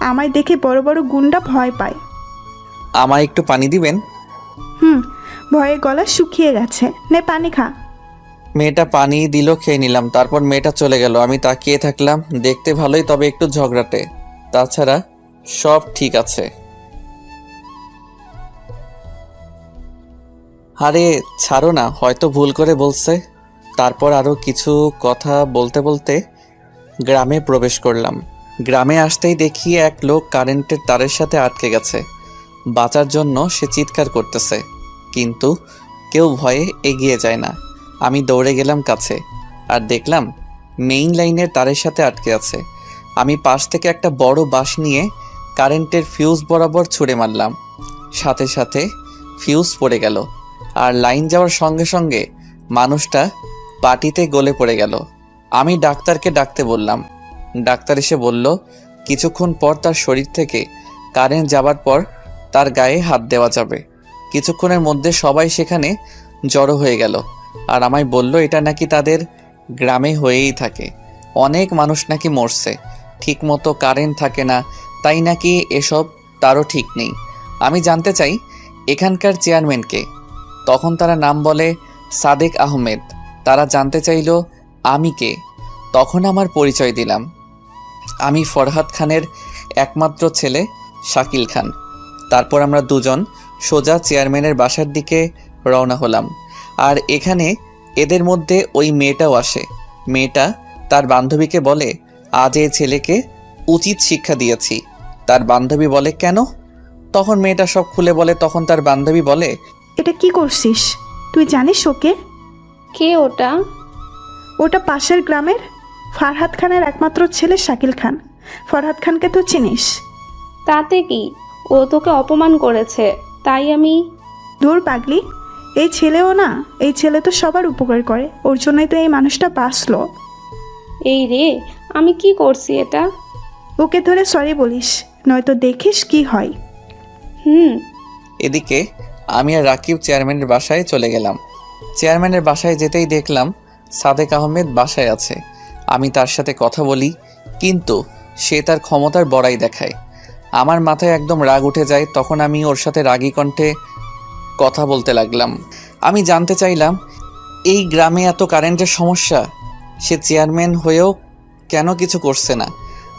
আমায় দেখে বড় বড় গুন্ডা ভয় পায়। আমায় একটু পানি দিবেন? ভয়ে গলা শুকিয়ে গেছে, নে পানি খা। মেয়েটা পানি দিল, খেয়ে নিলাম। তারপর মেয়েটা চলে গেল। আমি তাকিয়ে থাকলাম। দেখতে ভালোই, তবে একটু ঝগড়াটে। তাছাড়া সব ঠিক আছে। আরে ছাড়ো না, হয়তো ভুল করে বলছে। তারপর আরও কিছু কথা বলতে বলতে গ্রামে প্রবেশ করলাম। গ্রামে আসতেই দেখি এক লোক কারেন্টের তারের সাথে আটকে গেছে। বাঁচার জন্য সে চিৎকার করতেছে, কিন্তু কেউ ভয়ে এগিয়ে যায় না। আমি দৌড়ে গেলাম কাছে আর দেখলাম মেইন লাইনের তারের সাথে আটকে আছে। আমি পাশ থেকে একটা বড় বাঁশ নিয়ে কারেন্টের ফিউজ বরাবর ছুঁড়ে মারলাম। সাথে সাথে ফিউজ পড়ে গেল আর লাইন যাওয়ার সঙ্গে সঙ্গে মানুষটা পাটিতে গলে পড়ে গেল। আমি ডাক্তারকে ডাকতে বললাম। ডাক্তার এসে বলল কিছুক্ষণ পর তার শরীর থেকে কারেন্ট যাবার পর তার গায়ে হাত দেওয়া যাবে। কিছুক্ষণের মধ্যে সবাই সেখানে জড়ো হয়ে গেল আর আমায় বলল এটা নাকি তাদের গ্রামে হয়েই থাকে। অনেক মানুষ নাকি মরছে, ঠিক মতো কারেন্ট থাকে না, তাই নাকি এসব তারও ঠিক নেই। আমি জানতে চাই এখানকার চেয়ারম্যানকে। তখন তারা নাম বলে সাদেক আহমেদ। তারা জানতে চাইল আমি কে। তখন আমার পরিচয় দিলাম। আমি ফরহাদ খানের একমাত্র ছেলে শাকিল খান। তারপর আমরা দুজন সোজা চেয়ারম্যানের বাসার দিকে রওনা হলাম। আর এখানে এদের মধ্যে ওই মেয়েটাও আসে। মেয়েটা তার বান্ধবীকে বলে, আজ এই ছেলেকে উচিত শিক্ষা দিয়েছি। তার বান্ধবী বলে, কেন? তখন মেয়েটা সব খুলে বলে। তখন তার বান্ধবী বলে, এটা কি করছিস? তুই জানিস ওকে? কে ওটা? ওটা পাশের গ্রামের ফারহাদ খানের একমাত্র ছেলে শাকিল খান। ফরহাদ খানকে তো চিনিস? তাতে কি, ও তোকে অপমান করেছে, তাই আমি। দূর পাগলি, এই ছেলেও না, এই ছেলে তো সবার উপকার করে, ওর জন্যই তো এই মানুষটা বাঁচলো। এই রে, আমি কি করছি এটা? ওকে ধরে সরি বলিস, নয়তো দেখিস কি হয়। হুম। এদিকে আমি আর রাকিব চেয়ারম্যানের বাসায় চলে গেলাম। চেয়ারম্যানের বাসায় যেতেই দেখলাম সাদেক আহমেদ বাসায় আছে। আমি তার সাথে কথা বলি, কিন্তু সে তার ক্ষমতার বড়াই দেখায়। আমার মাথায় একদম রাগ উঠে যায়। তখন আমি ওর সাথে রাগী কণ্ঠে কথা বলতে লাগলাম। আমি জানতে চাইলাম, এই গ্রামে এত কারেন্টের সমস্যা, সে চেয়ারম্যান হয়েও কেন কিছু করছে না?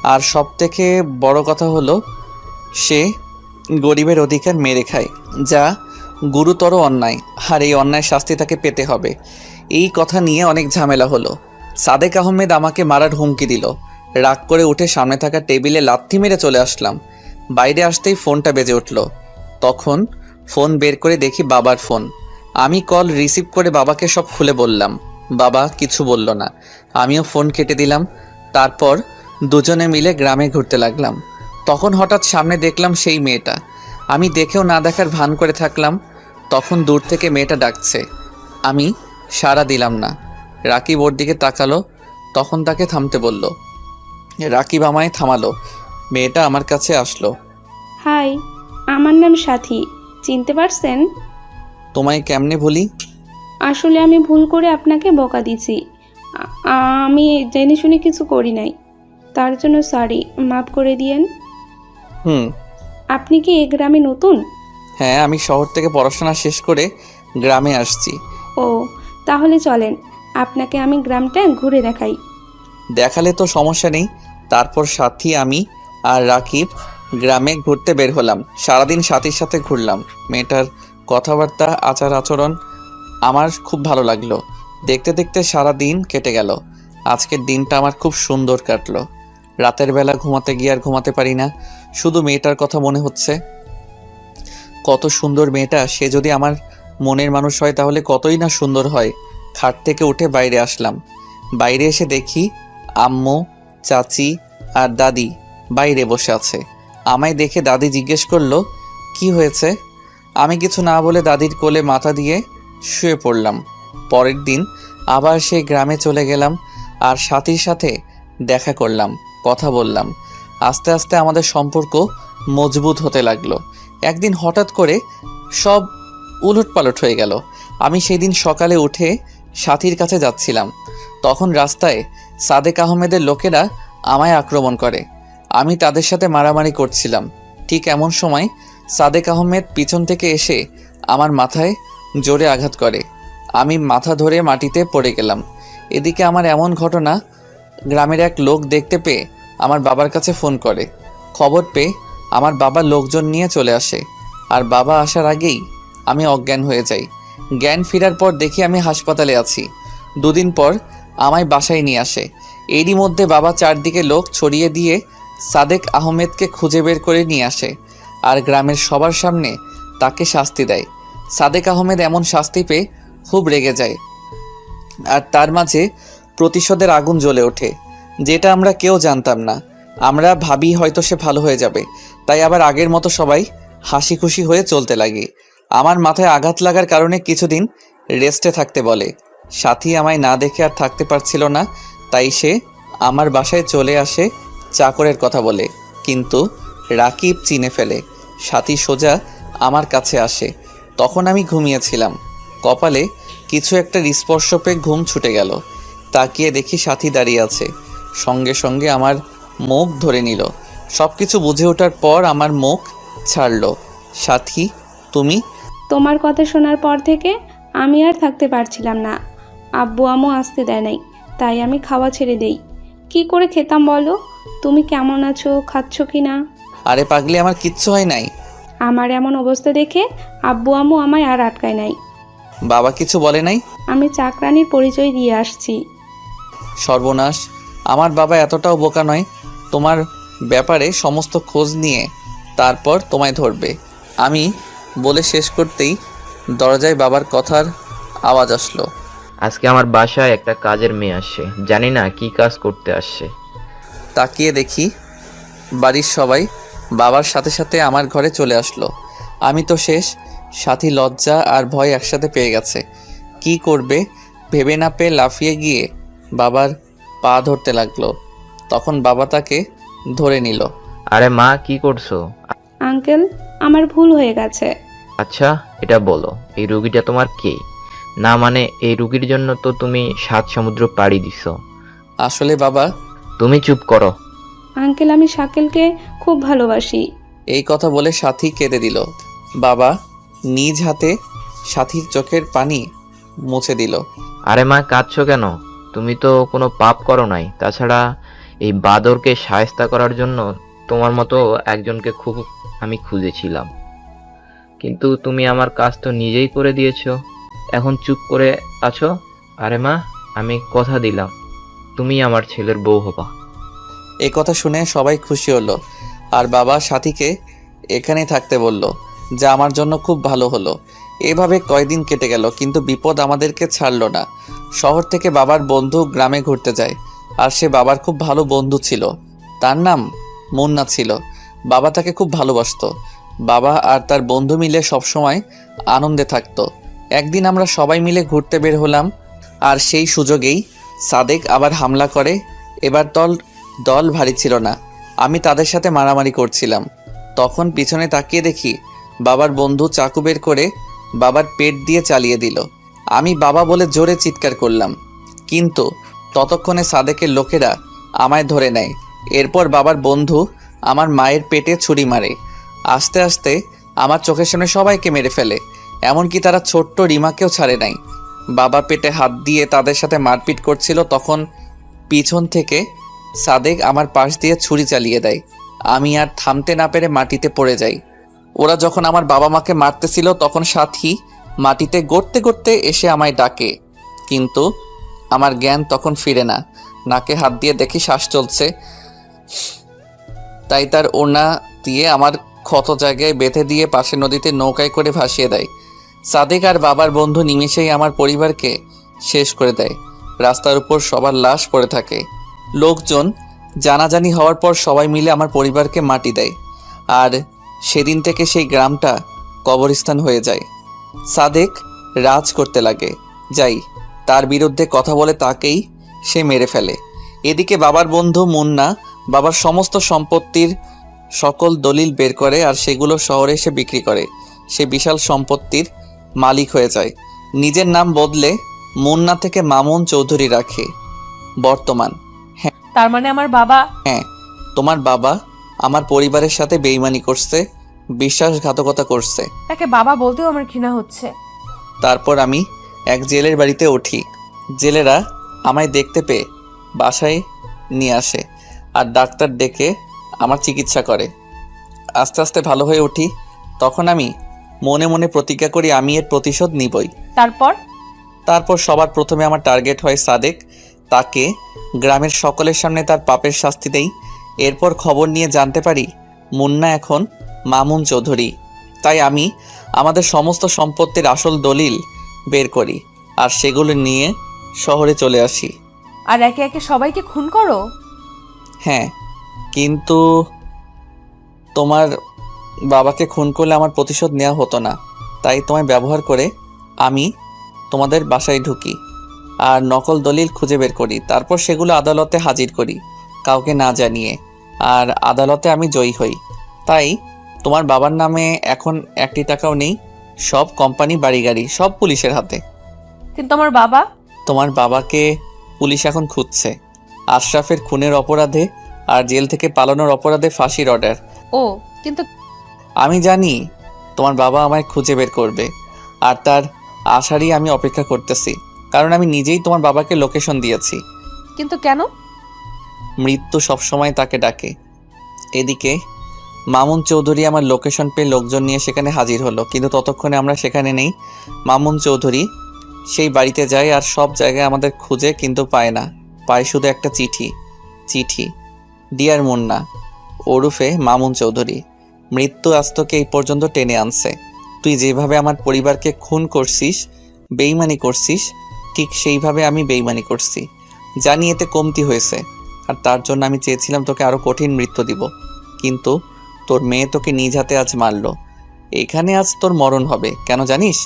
আর সবথেকে বড় কথা হলো, সে গরিবের অধিকার মেরে খায়, যা গুরুতর অন্যায়। আর এই অন্যায় শাস্তি তাকে পেতে হবে। এই কথা নিয়ে অনেক ঝামেলা হলো। সাদেক আহমেদ আমাকে মারার হুমকি দিল। রাগ করে উঠে সামনে থাকা টেবিলে লাথি মেরে চলে আসলাম। বাইরে আসতেই ফোনটা বেজে উঠল। তখন ফোন বের করে দেখি বাবার ফোন। আমি কল রিসিভ করে বাবাকে সব খুলে বললাম। বাবা কিছু বলল না। আমিও ফোন কেটে দিলাম। তারপর দুজনে মিলে গ্রামে ঘুরতে লাগলাম। তখন হঠাৎ সামনে দেখলাম সেই মেয়েটা। আমি দেখেও না দেখার ভান করে থাকলাম। তখন দূর থেকে মেয়েটা ডাকছে। আমি সাড়া দিলাম না। রাকিব ওর দিকে তাকালো। তখন তাকে থামতে বলল। রাকিব আমায় থামালো। মেয়েটা আমার কাছে আসলো। হাই, আমার নাম সাথী, চিনতে পারছেন? তোমায় কেমনে ভুলি? আসলে আমি ভুল করে আপনাকে বকা দিছি। আমি জেনে শুনে কিছু করি নাই, তার জন্য সরি, মাফ করে দিয়েন। হুম। আপনি কি এই গ্রামে নতুন? হ্যাঁ, আমি শহর থেকে পড়াশোনা শেষ করে গ্রামে আসছি। ও, তাহলে চলেন, আপনাকে আমি গ্রামটা ঘুরে দেখাই। দেখালে তো সমস্যা নেই। তারপর সাথী, আমি আর রাকিব গ্রামে ঘুরতে বের হলাম। সারাদিন সাথীর সাথে ঘুরলাম। মেয়েটার কথাবার্তা, আচার আচরণ আমার খুব ভালো লাগলো। দেখতে দেখতে সারা দিন কেটে গেল। আজকের দিনটা আমার খুব সুন্দর কাটলো। রাতের বেলা ঘুমাতে গিয়ে আর ঘুমাতে পারি না, শুধু মেয়েটার কথা মনে হচ্ছে। কত সুন্দর মেয়েটা! সে যদি আমার মনের মানুষ হয় তাহলে কতই না সুন্দর হয়। খাট থেকে উঠে বাইরে আসলাম। বাইরে এসে দেখি আম্মু, চাচি আর দাদি বাইরে বসে আছে। আমায় দেখে দাদি জিজ্ঞেস করলো, কি হয়েছে? আমি কিছু না বলে দাদির কোলে মাথা দিয়ে শুয়ে পড়লাম। পরের দিন আবার সেই গ্রামে চলে গেলাম আর সাথীর সাথে দেখা করলাম, কথা বললাম। আস্তে আস্তে আমাদের সম্পর্ক মজবুত হতে লাগলো। একদিন হঠাৎ করে সব উলটপালট হয়ে গেল। আমি সেদিন সকালে উঠে সাথীর কাছে যাচ্ছিলাম। তখন রাস্তায় সাদেক আহমেদের লোকেরা আমায় আক্রমণ করে। আমি তাদের সাথে মারামারি করছিলাম। ঠিক এমন সময় সাদেক আহমেদ পিছন থেকে এসে আমার মাথায় জোরে আঘাত করে। আমি মাথা ধরে মাটিতে পড়ে গেলাম। এদিকে আমার এমন ঘটনা গ্রামের এক লোক দেখতে পেয়ে আমার বাবার কাছে ফোন করে। খবর পেয়ে আমার বাবা লোকজন নিয়ে চলে আসে। আর বাবা আসার আগেই আমি অজ্ঞান হয়ে যাই। জ্ঞান ফেরার পর দেখি আমি হাসপাতালে আছি। দুদিন পর আমায় বাসায় নিয়ে আসে। এরই মধ্যে বাবা চারদিকে লোক ছড়িয়ে দিয়ে সাদেক আহমেদকে খুঁজে বের করে নিয়ে আসে আর গ্রামের সবার সামনে তাকে শাস্তি দেয়। সাদেক আহমেদ এমন শাস্তি পেয়ে খুব রেগে যায় আর তার মাঝে প্রতিশোধের আগুন জ্বলে ওঠে, যেটা আমরা কেউ জানতাম না। আমরা ভাবি হয়তো সে ভালো হয়ে যাবে, তাই আবার আগের মতো সবাই হাসি খুশি হয়ে চলতে লাগে। আমার মাথায় আঘাত লাগার কারণে কিছুদিন রেস্টে থাকতে বলে। সাথী আমায় না দেখে আর থাকতে পারছিল না, তাই সে আমার বাসায় চলে আসে চাকরের কথা বলে। কিন্তু রাকিব চিনে ফেলে। সাথী সোজা আমার কাছে আসে। তখন আমি ঘুমিয়েছিলাম। কপালে কিছু একটা স্পর্শ পেয়ে ঘুম ছুটে গেল। তাকিয়ে দেখি সাথী দাঁড়িয়ে আছে। সঙ্গে সঙ্গে আমার মুখ ধরে নিল। সব কিছু বুঝে ওঠার পর আমার মুখ ছাড়ল। সাথী, তুমি? তোমার কথা শোনার পর থেকে আমি আর থাকতে পারছিলাম না। আব্বু আম্মু আসতে দেয় নাই, তাই আমি খাওয়া ছেড়ে দেই। কি করে খেতাম বলো? তুমি কেমন আছো, খাচ্ছ কি না? আরে পাগলি, আমার কিচ্ছু হয় নাই। আমার এমন অবস্থা দেখে আব্বু আম্মু আমায় আর আটকায় নাই। বাবা কিছু বলে নাই? আমি চাকরানির পরিচয় দিয়ে আসছি। সর্বনাশ, আমার বাবা এতটাও বোকা নয়। তোমার ব্যাপারে সমস্ত খোঁজ নিয়ে তারপর তোমায় ধরবে। আমি বলে শেষ করতেই দরজায় বাবার কথার আওয়াজ আসলো। আজকে আমার বাসায় একটা কাজের মেয়ে আসছে, জানি না কি কাজ করতে আসছে। তাকিয়ে দেখি বাড়ির সবাই বাবার সাথে সাথে আমার ঘরে চলে আসলো। আমি তো শেষ। সাথী লজ্জা আর ভয় একসাথে পেয়ে গেছে। কি করবে ভেবে না পেয়ে লাফিয়ে গিয়ে বাবার পা ধরতে লাগলো। তখন বাবা তাকে ধরে নিল। আরে মা, কি করছো? আঙ্কেল, আমার ভুল হয়ে গেছে। আচ্ছা, এটা বলো, এই রুগীটা তোমার কে? না মানে এই রুগীর জন্য তো তুমি 7 সমুদ্র পাড়ি দিছো। আসলে বাবা, তুমি চুপ করো। আঙ্কেল, আমি শাকিলকে খুব ভালোবাসি। এই কথা বলে সাথী কেঁদে দিল। বাবা নিজ হাতে সাথীর চোখের পানি মুছে দিল। আরে মা, কাঁদছো কেন? তুমি তো কোনো পাপ করো নাই। তাছাড়া এই বাদরকে শায়েস্তা করার জন্য তোমার মতো একজনকে খুব আমি খুঁজেছিলাম, কিন্তু তুমি আমার কাজ তো নিজেই করে দিয়েছো। এখন চুপ করে আছো। আরে মা, আমি কথা দিলাম তুমি আমার ছেলের বউ হবা। এই কথা শুনে সবাই খুশি হলো। আর বাবা সাথীকে এখানেই থাকতে বলল, যা আমার জন্য খুব ভালো হলো। এভাবে কয়দিন কেটে গেল, কিন্তু বিপদ আমাদেরকে ছাড়লো না। শহর থেকে বাবার বন্ধু গ্রামে ঘুরতে যায়, আর সে বাবার খুব ভালো বন্ধু ছিল। তার নাম মুন্না ছিল। বাবা তাকে খুব ভালোবাসতো। বাবা আর তার বন্ধু মিলে সবসময় আনন্দে থাকতো। একদিন আমরা সবাই মিলে ঘুরতে বের হলাম, আর সেই সুযোগেই সাদেক আবার হামলা করে। এবার দল ভারী ছিল না। আমি তাদের সাথে মারামারি করছিলাম। তখন পিছনে তাকিয়ে দেখি বাবার বন্ধু চাকু বের করে বাবার পেট দিয়ে চালিয়ে দিল। আমি বাবা বলে জোরে চিৎকার করলাম, কিন্তু ততক্ষণে সাদেকের লোকেরা আমায় ধরে নেয়। এরপর বাবার বন্ধু আমার মায়ের পেটে ছুরি মারে। আস্তে আস্তে আমার চোখের সামনে সবাইকে মেরে ফেলে, এমনকি তারা ছোট্ট রিমাকেও ছাড়ে নাই। বাবা পেটে হাত দিয়ে তাদের সাথে মারপিট করছিল, তখন পিছন থেকে সাদেক আমার পাশ দিয়ে ছুরি চালিয়ে দেয়। আমি আর থামতে না পেরে মাটিতে পড়ে যাই। ওরা যখন আমার বাবা মাকে মারতেছিল, তখন সাথী মাটিতে গড়তে গড়তে এসে আমায় ডাকে, কিন্তু আমার জ্ঞান তখন ফিরে না। নাকে হাত দিয়ে দেখি শ্বাস চলছে, তাই তার ওড়না দিয়ে আমার ক্ষত জায়গায় বেঁধে দিয়ে পাশে নদীতে নৌকায় করে ভাসিয়ে দেয়। সাদেক আর বাবার বন্ধু নিমেষেই আমার পরিবারকে শেষ করে দেয়। রাস্তার উপর সবার লাশ পড়ে থাকে। লোকজন জানাজানি হওয়ার পর সবাই মিলে আমার পরিবারকে মাটি দেয়, আর সেদিন থেকে সেই গ্রামটা কবরস্থান হয়ে যায়। সাদেক রাজ করতে লাগে। যাই তার বিরুদ্ধে কথা বলে তাকেই সে মেরে ফেলে। এদিকে বাবার বন্ধু মুন্না বাবার সমস্ত সম্পত্তির সকল দলিল বের করে, আর সেগুলো শহরে এসে বিক্রি করে। সে বিশাল সম্পত্তির মালিক হয়ে যায়। নিজের নাম বদলে মুন্না থেকে মামুন চৌধুরী রাখে বর্তমান। তার মানে আমার বাবা। হ্যাঁ, তোমার বাবা আমার পরিবারের সাথে বেইমানি করছে, বিশ্বাসঘাতকতা করছে। তাকে বাবা বলতেও আমার ঘৃণা হচ্ছে। তারপর আমি এক জেলের বাড়িতে উঠি। জেলেরা আমায় দেখতে পেয়ে বাসায় নিয়ে আসে, আর ডাক্তার ডেকে আমার চিকিৎসা করে। আস্তে আস্তে ভালো হয়ে উঠি। তখন আমি মনে মনে প্রতিজ্ঞা করি আমি এর প্রতিশোধ নিবই। তারপর সবার প্রথমে আমার টার্গেট হয় সাদেক। তাকে গ্রামের সকলের সামনে তার পাপের শাস্তি দেই। এরপর খবর নিয়ে জানতে পারি মুন্না এখন মামুন চৌধুরী। তাই আমি আমাদের সমস্ত সম্পত্তির আসল দলিল বের করি, আর সেগুলো নিয়ে শহরে চলে আসি। আর একে একে সবাইকে খুন করো? হ্যাঁ, কিন্তু তোমার বাবাকে খুন করলে আমার প্রতিশোধ নেওয়া হতো না। তাই তোমায় ব্যবহার করে আমি তোমাদের বাসায় ঢুকি আর নকল দলিল খুঁজে বের করি। তারপর সেগুলো আদালতে হাজির করি, কাউকে না জানিয়ে। আর আদালতে আমি জয়ী হই। তাই তোমার বাবার নামে এখন 1 টাকাও নেই। সব কোম্পানি, বাড়ি গাড়ি সব পুলিশের হাতে। কিন্তু আমার বাবা? তোমার বাবাকে পুলিশ এখন খুঁজছে আশরাফের খুনের অপরাধে আর জেল থেকে পালানোর অপরাধে ফাঁসির অর্ডার। ও, কিন্তু আমি জানি তোমার বাবা আমায় খুঁজে বের করবে, আর তার আশারই আমি অপেক্ষা করতেছি। কারণ আমি নিজেই তোমার বাবাকে লোকেশন দিয়েছি। কিন্তু কেন? মৃত্যু সবসময় তাকে ডাকে। এদিকে মামুন চৌধুরী আমার লোকেশন পেয়ে লোকজন নিয়ে সেখানে হাজির হলো, কিন্তু ততক্ষণে আমরা সেখানে নেই। মামুন চৌধুরী সেই বাড়িতে যায় আর সব জায়গায় আমাদের খুঁজে, কিন্তু পায় না। পায় শুধু একটা চিঠি। ডিয়ার মুন্না ওরফে মামুন চৌধুরী, মৃত্যু আজ তোকে এই পর্যন্ত টেনে আনছে। তুই যেভাবে আমার পরিবারকে খুন করছিস, বেইমানি করছিস, ঠিক সেইভাবে আমি বেইমানি করছি। জানি এতে কমতি হয়েছে, আর তার জন্য আমি চেয়েছিলাম তোকে আরও কঠিন মৃত্যু দিব, কিন্তু তোর মেয়ে তোকে নিজ হাতে আজ মারল। এখানে আজ তোর মরণ হবে। কেন জানিস?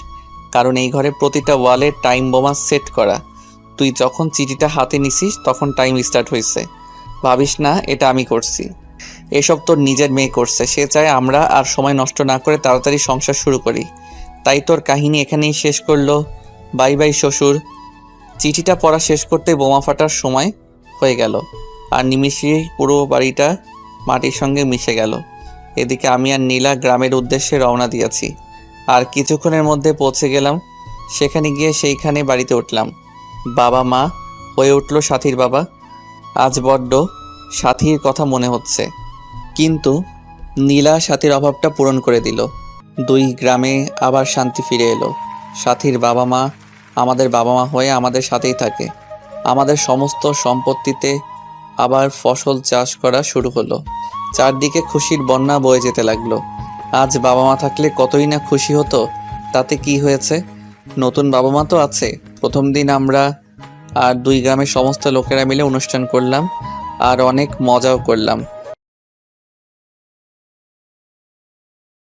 কারণ এই ঘরে প্রতিটা ওয়ালে টাইম বোমা সেট করা। তুই যখন চিঠিটা হাতে নিছিস তখন টাইম স্টার্ট হয়েছে। ভাবিস না এটা আমি করছি। এসব তোর নিজের মেয়ে করছে। সে চায় আমরা আর সময় নষ্ট না করে তাড়াতাড়ি সংসার শুরু করি। তাই তোর কাহিনী এখানেই শেষ করলো। বাই বাই শ্বশুর। চিঠিটা পড়া শেষ করতে বোমা ফাটার সময় হয়ে গেল, আর নিমিষেই পুরো বাড়িটা মাটির সঙ্গে মিশে গেল। এদিকে আমি আর নীলা গ্রামের উদ্দেশ্যে রওনা দিয়েছি, আর কিছুক্ষণের মধ্যে পৌঁছে গেলাম। সেখানে গিয়ে সেইখানে বাড়িতে উঠলাম। বাবা মা হয়ে উঠল সাথীর বাবা। আজ বড্ড সাথীর কথা মনে হচ্ছে, কিন্তু নীলা সাথীর অভাবটা পূরণ করে দিল। দুই গ্রামে আবার শান্তি ফিরে এলো। সাথীর বাবা মা আমাদের বাবা মা হয়ে আমাদের সাথেই থাকে। আমাদের সমস্ত সম্পত্তিতে আবার ফসল চাষ করা শুরু হলো। চারদিকে খুশির বন্যা বয়ে যেতে লাগলো। আজ বাবা মা থাকলে কতই না খুশি হতো। তাতে কি হয়েছে, নতুন বাবা মা তো আছে। প্রথম দিন আমরা আর দুই গ্রামের সমস্ত লোকেরা মিলে অনুষ্ঠান করলাম, আর অনেক মজাও করলাম।